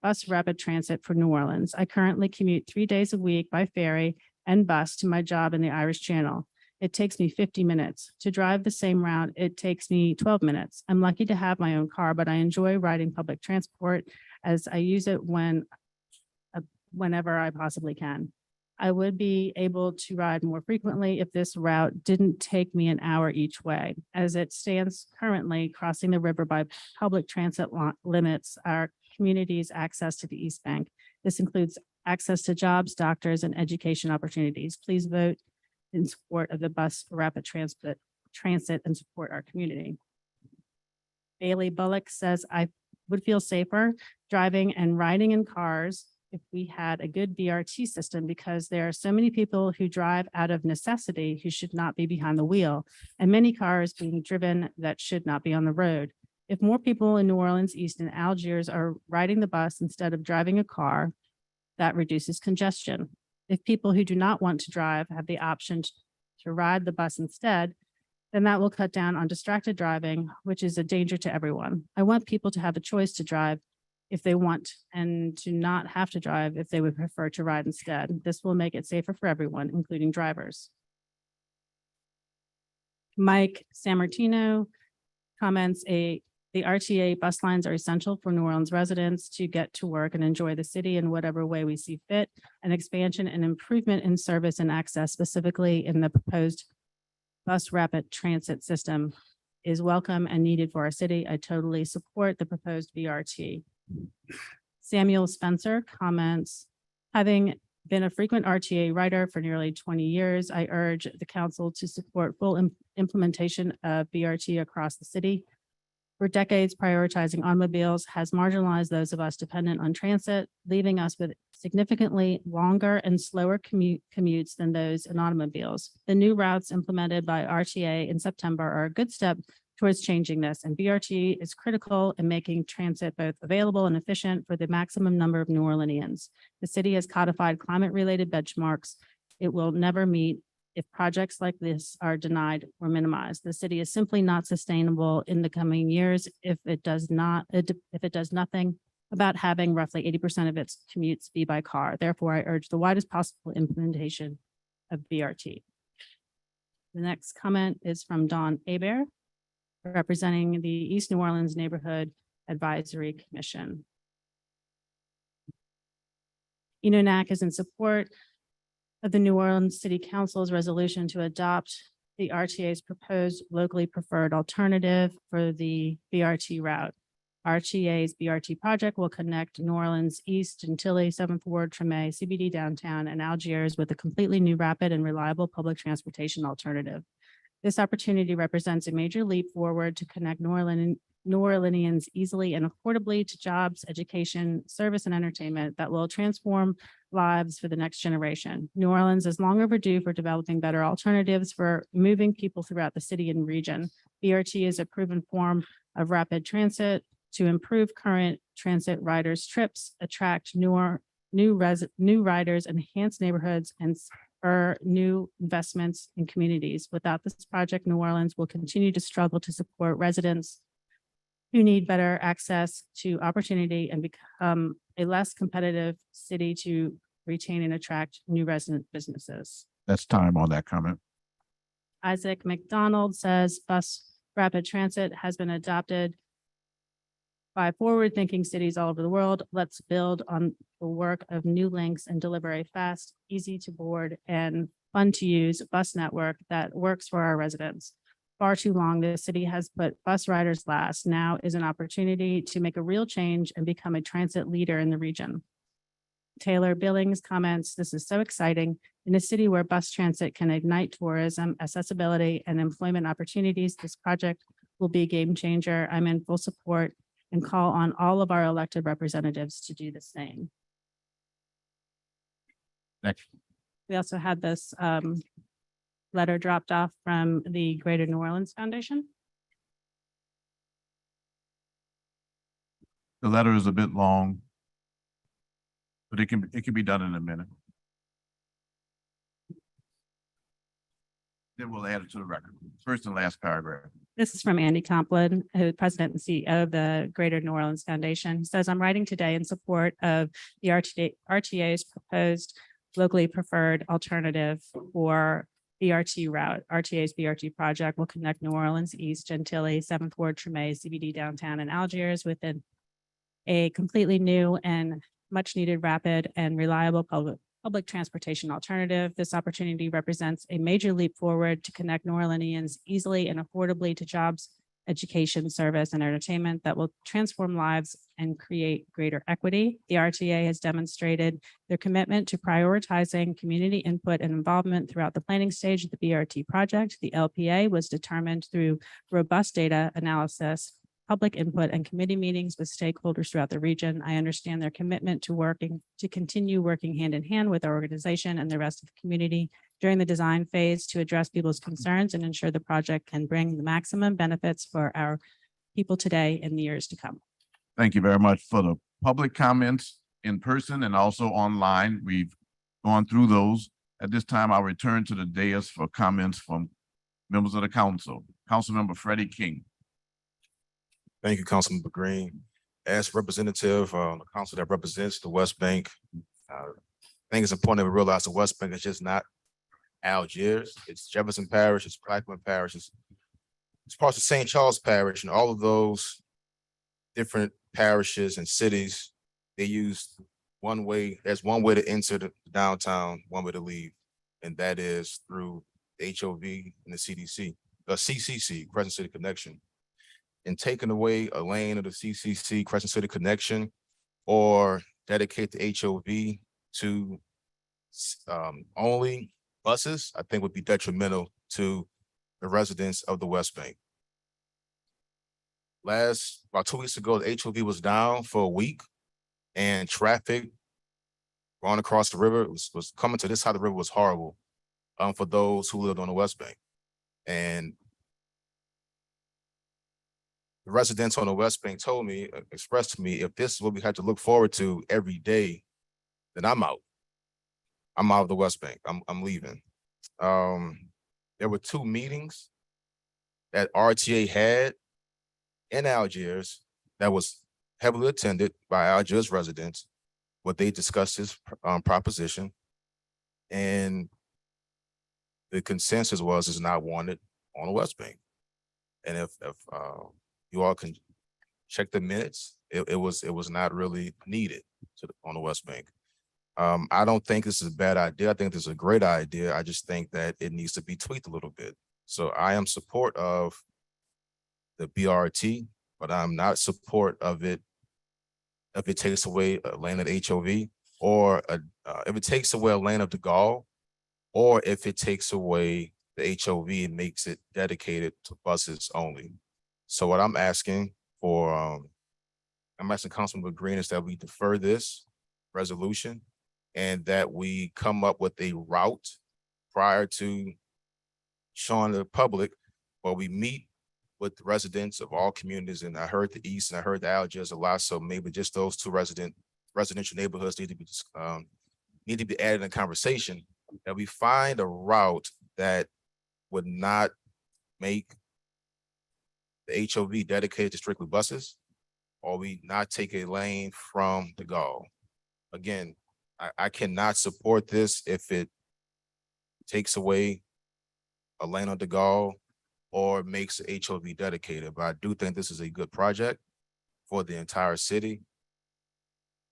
bus rapid transit for New Orleans. I currently commute 3 days a week by ferry and bus to my job in the Irish Channel. It takes me 50 minutes. To drive the same route, it takes me 12 minutes. I'm lucky to have my own car, but I enjoy riding public transport as I use it whenever I possibly can. I would be able to ride more frequently if this route didn't take me an hour each way. As it stands currently, crossing the river by public transit limits our community's access to the East Bank. This includes access to jobs, doctors, and education opportunities. Please vote in support of the bus rapid transit and support our community. Bailey Bullock says, I would feel safer driving and riding in cars if we had a good BRT system, because there are so many people who drive out of necessity who should not be behind the wheel, and many cars being driven that should not be on the road. If more people in New Orleans, East, and Algiers are riding the bus instead of driving a car, that reduces congestion. If people who do not want to drive have the option to ride the bus instead, then that will cut down on distracted driving, which is a danger to everyone. I want people to have a choice to drive if they want and to not have to drive if they would prefer to ride instead. This will make it safer for everyone, including drivers. Mike Sammartino comments, a The RTA bus lines are essential for New Orleans residents to get to work and enjoy the city in whatever way we see fit. An expansion and improvement in service and access, specifically in the proposed bus rapid transit system, is welcome and needed for our city. I totally support the proposed BRT. Samuel Spencer comments, having been a frequent RTA rider for nearly 20 years, I urge the council to support full implementation of BRT across the city. For decades, prioritizing automobiles has marginalized those of us dependent on transit, leaving us with significantly longer and slower commutes than those in automobiles. The new routes implemented by RTA in September are a good step towards changing this, and BRT is critical in making transit both available and efficient for the maximum number of New Orleanians. The city has codified climate-related benchmarks it will never meet if projects like this are denied or minimized. The city is simply not sustainable in the coming years if it does nothing about having roughly 80% of its commutes be by car. Therefore, I urge the widest possible implementation of BRT. The next comment is from Dawn Hebert, representing the East New Orleans Neighborhood Advisory Commission. ENONAC is in support of the New Orleans City Council's resolution to adopt the RTA's proposed locally preferred alternative for the BRT route. RTA's BRT project will connect New Orleans East, Gentilly, 7th Ward, Treme, CBD downtown, and Algiers with a completely new rapid and reliable public transportation alternative. This opportunity represents a major leap forward to connect New Orleanians easily and affordably to jobs, education, service, and entertainment that will transform lives for the next generation. New Orleans is long overdue for developing better alternatives for moving people throughout the city and region. BRT is a proven form of rapid transit to improve current transit riders' trips, attract new riders, enhance neighborhoods, and spur new investments in communities. Without this project, New Orleans will continue to struggle to support residents who need better access to opportunity and become a less competitive city to retain and attract new resident businesses. That's time on that comment. Isaac McDonald says bus rapid transit has been adopted by forward-thinking cities all over the world. Let's build on the work of New Links and deliver a fast, easy to board, and fun to use bus network that works for our residents. Far too long, the city has put bus riders last. Now is an opportunity to make a real change and become a transit leader in the region. Taylor Billings comments, this is so exciting. In a city where bus transit can ignite tourism, accessibility, and employment opportunities, this project will be a game changer. I'm in full support and call on all of our elected representatives to do the same. Next. We also had this letter dropped off from the Greater New Orleans Foundation. The letter is a bit long, but it can be done in a minute. Then we'll add it to the record. First and last paragraph. This is from Andy Complin, who is President and CEO of the Greater New Orleans Foundation. He says, I'm writing today in support of the RTA's proposed locally preferred alternative for BRT route. RTA's BRT project will connect New Orleans East, Gentilly, 7th Ward, Treme, CBD downtown, and Algiers within a completely new and much needed rapid and reliable public transportation alternative. This opportunity represents a major leap forward to connect New Orleanians easily and affordably to jobs, education, service, and entertainment that will transform lives and create greater equity. The RTA has demonstrated their commitment to prioritizing community input and involvement throughout the planning stage of the BRT project. The LPA was determined through robust data analysis, public input, and committee meetings with stakeholders throughout the region. I understand their commitment to continue working hand in hand with our organization and the rest of the community during the design phase to address people's concerns and ensure the project can bring the maximum benefits for our people today and the years to come. Thank you very much for the public comments in person and also online. We've gone through those. At this time, I'll return to the dais for comments from members of the council. Councilmember Freddie King. Thank you, Councilmember Green. As representative on the council that represents the West Bank, I think it's important that we realize the West Bank is just not Algiers. It's Jefferson Parish, it's Blackman Parish, it's parts of St. Charles Parish, and all of those different parishes and cities, they use one way, there's one way to enter the downtown, one way to leave, and that is through the HOV and the CDC, CCC, Crescent City Connection. And taking away a lane of the CCC, Crescent City Connection, or dedicate the HOV to only buses, I think would be detrimental to the residents of the West Bank. About 2 weeks ago, the HOV was down for a week, and traffic going across the river was coming to this side of the river was horrible for those who lived on the West Bank. And the residents on the West Bank told me, expressed to me, if this is what we had to look forward to every day, then I'm out. I'm out of the West Bank. I'm leaving. There were 2 meetings that RTA had in Algiers that was heavily attended by Algiers residents. What they discussed this proposition, and the consensus was is not wanted on the West Bank. And if you all can check the minutes, it was not really needed on the West Bank. I don't think this is a bad idea. I think this is a great idea. I just think that it needs to be tweaked a little bit. So I am support of the BRT, but I'm not support of it if it takes away a lane of HOV, or if it takes away a lane of De Gaulle, or if it takes away the HOV and makes it dedicated to buses only. So what I'm asking for, I'm asking Councilman Green is that we defer this resolution and that we come up with a route prior to showing the public, where we meet with the residents of all communities. And I heard the East and I heard the Algiers a lot. So maybe just those 2 residential neighborhoods need to be added in conversation, that we find a route that would not make the HOV dedicated to strictly buses, or we not take a lane from De Gaulle. Again, I cannot support this if it takes away a lane on De Gaulle or makes the HOV dedicated, but I do think this is a good project for the entire city.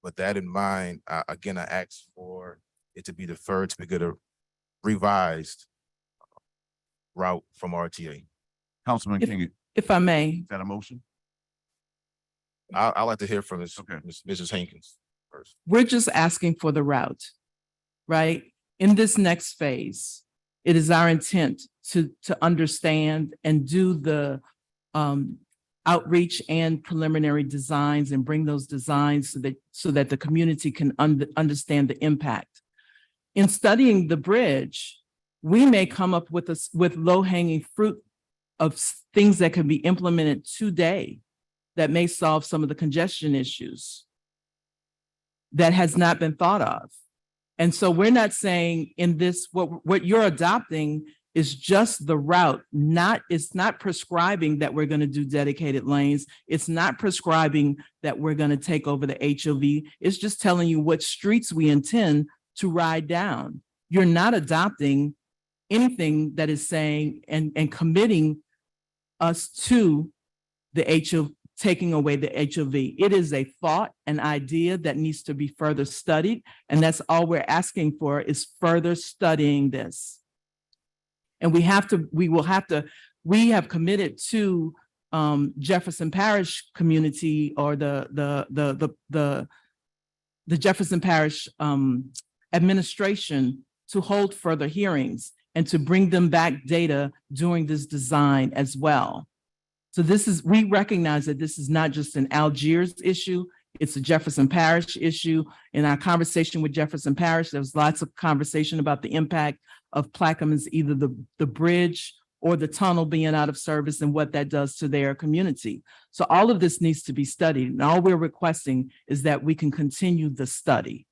With that in mind, again, I ask for it to be deferred to get a revised route from RTA. Councilman King, If I may, is that a motion? I'd like to hear from Okay. Mrs. Hankins first. we're just asking for the route, right? In this next phase, it is our intent to understand and do the outreach and preliminary designs and bring those designs so that the community can understand the impact. In studying the bridge, we may come up with low-hanging fruit of things that can be implemented today that may solve some of the congestion issues that has not been thought of. And so we're not saying in this, what you're adopting is just the route, it's not prescribing that we're going to do dedicated lanes. It's not prescribing that we're going to take over the HOV. It's just telling you what streets we intend to ride down. You're not adopting anything that is saying and committing us to the HOV, taking away the HOV. It is a thought, an idea that needs to be further studied. And that's all we're asking for, is further studying this. And we have committed to Jefferson Parish community, or the Jefferson Parish administration, to hold further hearings and to bring them back data during this design as well. So we recognize that this is not just an Algiers issue, it's a Jefferson Parish issue. In our conversation with Jefferson Parish, there was lots of conversation about the impact of Plaquemines, either the bridge or the tunnel being out of service, and what that does to their community. So all of this needs to be studied, and all we're requesting is that we can continue the study.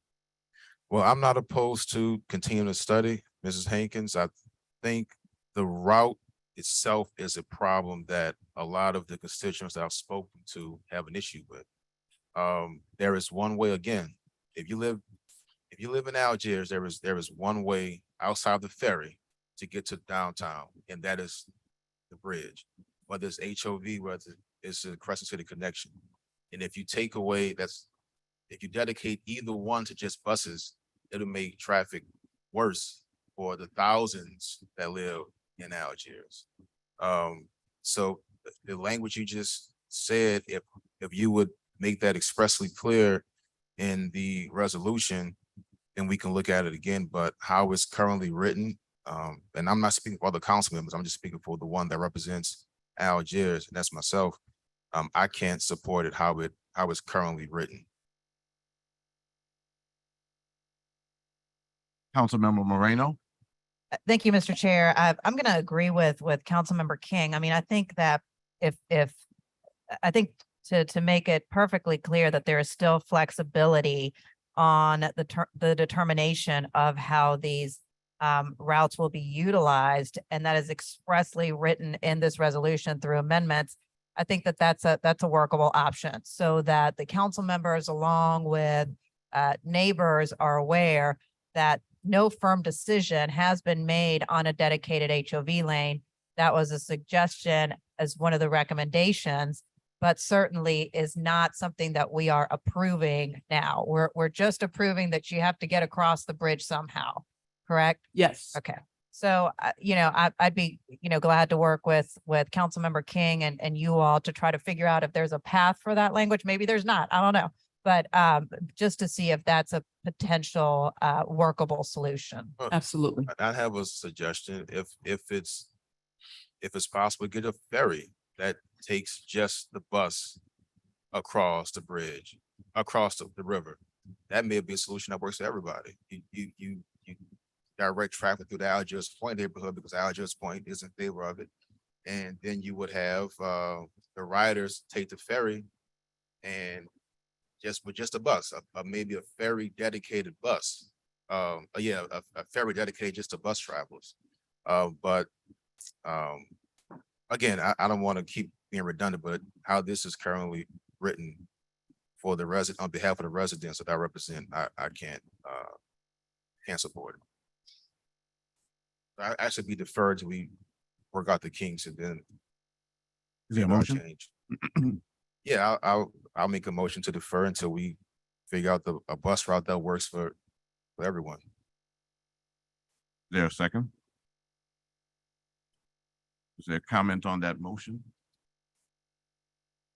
Well, I'm not opposed to continuing to study, Mrs. Hankins. I think the route itself is a problem that a lot of the constituents that I've spoken to have an issue with. There is one way, again, if you live in Algiers, there is one way outside the ferry to get to downtown, and that is the bridge, whether it's HOV, whether it's a Crescent City Connection. And if you take away, if you dedicate either one to just buses, it'll make traffic worse for the thousands that live in Algiers. So the language you just said, if you would make that expressly clear in the resolution, then we can look at it again, but how it's currently written, and I'm not speaking for other council members, I'm just speaking for the one that represents Algiers, and that's myself. I can't support it how it's currently written. Councilmember Moreno. Thank you, Mr. Chair. I'm going to agree with Councilmember King. I mean, I think that I think to make it perfectly clear that there is still flexibility on the determination of how these routes will be utilized, and that is expressly written in this resolution through amendments. I think that that's a workable option, so that the council members, along with neighbors, are aware that no firm decision has been made on a dedicated HOV lane. That was a suggestion as one of the recommendations, but certainly is not something that we are approving now. We're just approving that you have to get across the bridge somehow, correct? Yes. Okay. So, I'd be, glad to work with Councilmember King and you all to try to figure out if there's a path for that language. Maybe there's not, I don't know. But just to see if that's a potential workable solution. Absolutely. I have a suggestion. If it's possible, get a ferry that takes just the bus across the bridge, across the river. That may be a solution that works for everybody. You direct traffic through the Algiers Point neighborhood because Algiers Point is in favor of it. And then you would have the riders take the ferry and just a bus, maybe a ferry dedicated bus. A ferry dedicated just to bus travelers. But again, I don't want to keep being redundant, but how this is currently written for the resident, on behalf of the residents that I represent, I can't support it. I should be deferred till we work out the kinks and then. Is there a motion? Change. Yeah, I'll make a motion to defer until we figure out a bus route that works for everyone. Is there a second? Is there a comment on that motion?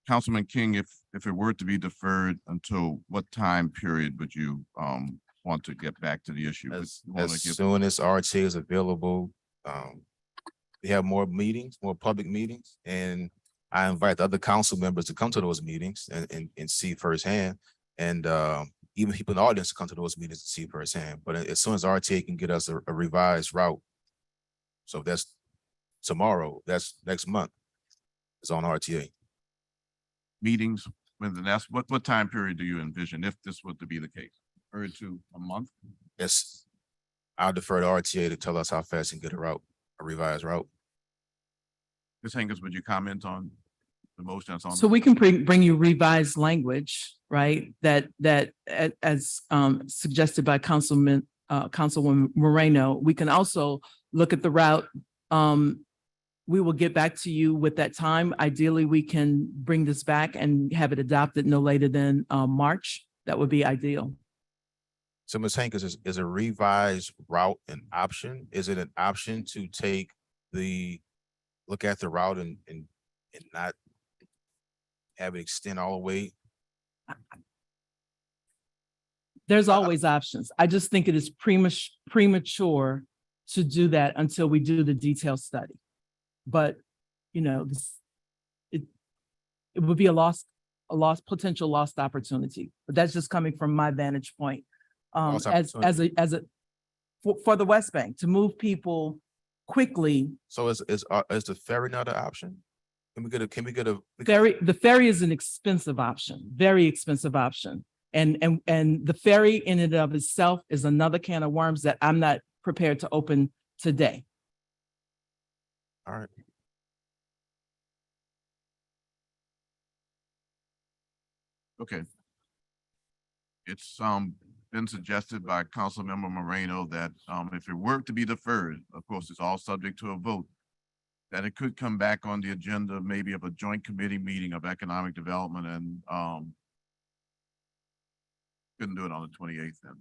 Councilman King, if it were to be deferred until what time period would you want to get back to the issue? As soon as RTA is available, we have more meetings, more public meetings, and I invite the other council members to come to those meetings and see firsthand, and even people in the audience to come to those meetings and see firsthand. But as soon as RTA can get us a revised route, so that's tomorrow, that's next month, it's on RTA. Meetings, what time period do you envision if this were to be the case? Or to a month? Yes, I'll defer to RTA to tell us how fast and get a revised route. Ms. Hankins, would you comment on the motion that's on? So we can bring you revised language, right? That as suggested by Councilwoman Moreno, we can also look at the route. We will get back to you with that time. Ideally, we can bring this back and have it adopted no later than March. That would be ideal. So Ms. Hankins, is a revised route an option? Is it an option to look at the route and not have it extend all the way? There's always options. I just think it is premature to do that until we do the detailed study. But, it would be a potential lost opportunity. But that's just coming from my vantage point. For the West Bank, to move people quickly. So is the ferry not an option? Can we get a ferry? The ferry is an expensive option, very expensive option. And the ferry in and of itself is another can of worms that I'm not prepared to open today. All right. Okay. It's been suggested by Councilmember Moreno that if it were to be deferred, of course, it's all subject to a vote. that it could come back on the agenda, maybe of a joint committee meeting of economic development and, couldn't do it on the 28th then.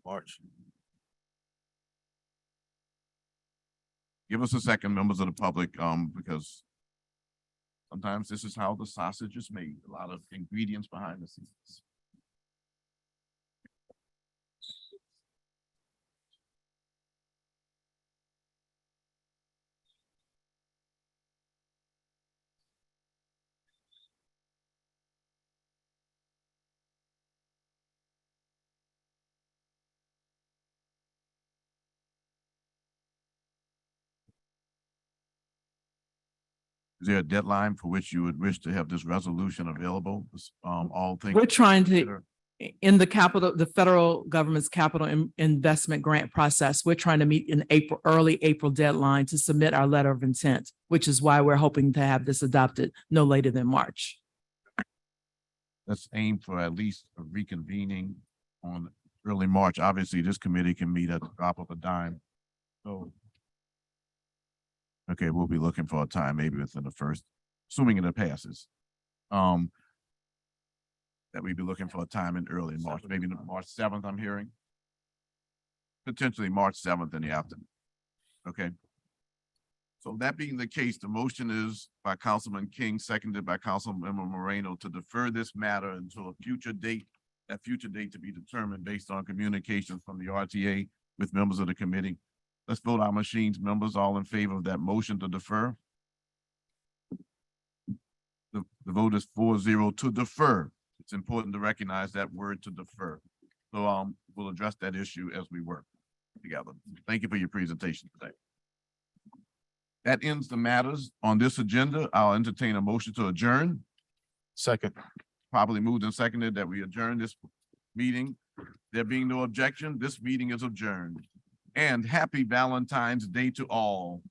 March. Give us a second, members of the public, because sometimes this is how the sausage is made, a lot of ingredients behind the scenes. Is there a deadline for which you would wish to have this resolution available? All things. We're trying to, considered? in the capital, the federal government's capital investment grant process, we're trying to meet an early April deadline to submit our letter of intent, which is why we're hoping to have this adopted no later than March. Let's aim for at least a reconvening on early March. Obviously, this committee can meet at the drop of a dime. So. Okay, we'll be looking for a time, maybe within the first, assuming it passes. That we'd be looking for a time in early March, maybe March 7th, I'm hearing. Potentially March 7th in the afternoon. Okay. So that being the case, the motion is by Councilman King, seconded by Councilmember Moreno to defer this matter until a future date, that future date to be determined based on communications from the RTA with members of the committee. Let's vote our machines. Members, all in favor of that motion to defer? The vote is 4-0 to defer. It's important to recognize that word to defer. So we'll address that issue as we work together. Thank you for your presentation today. That ends the matters on this agenda. I'll entertain a motion to adjourn. Second. Properly moved and seconded that we adjourn this meeting. There being no objection, this meeting is adjourned. And happy Valentine's Day to all.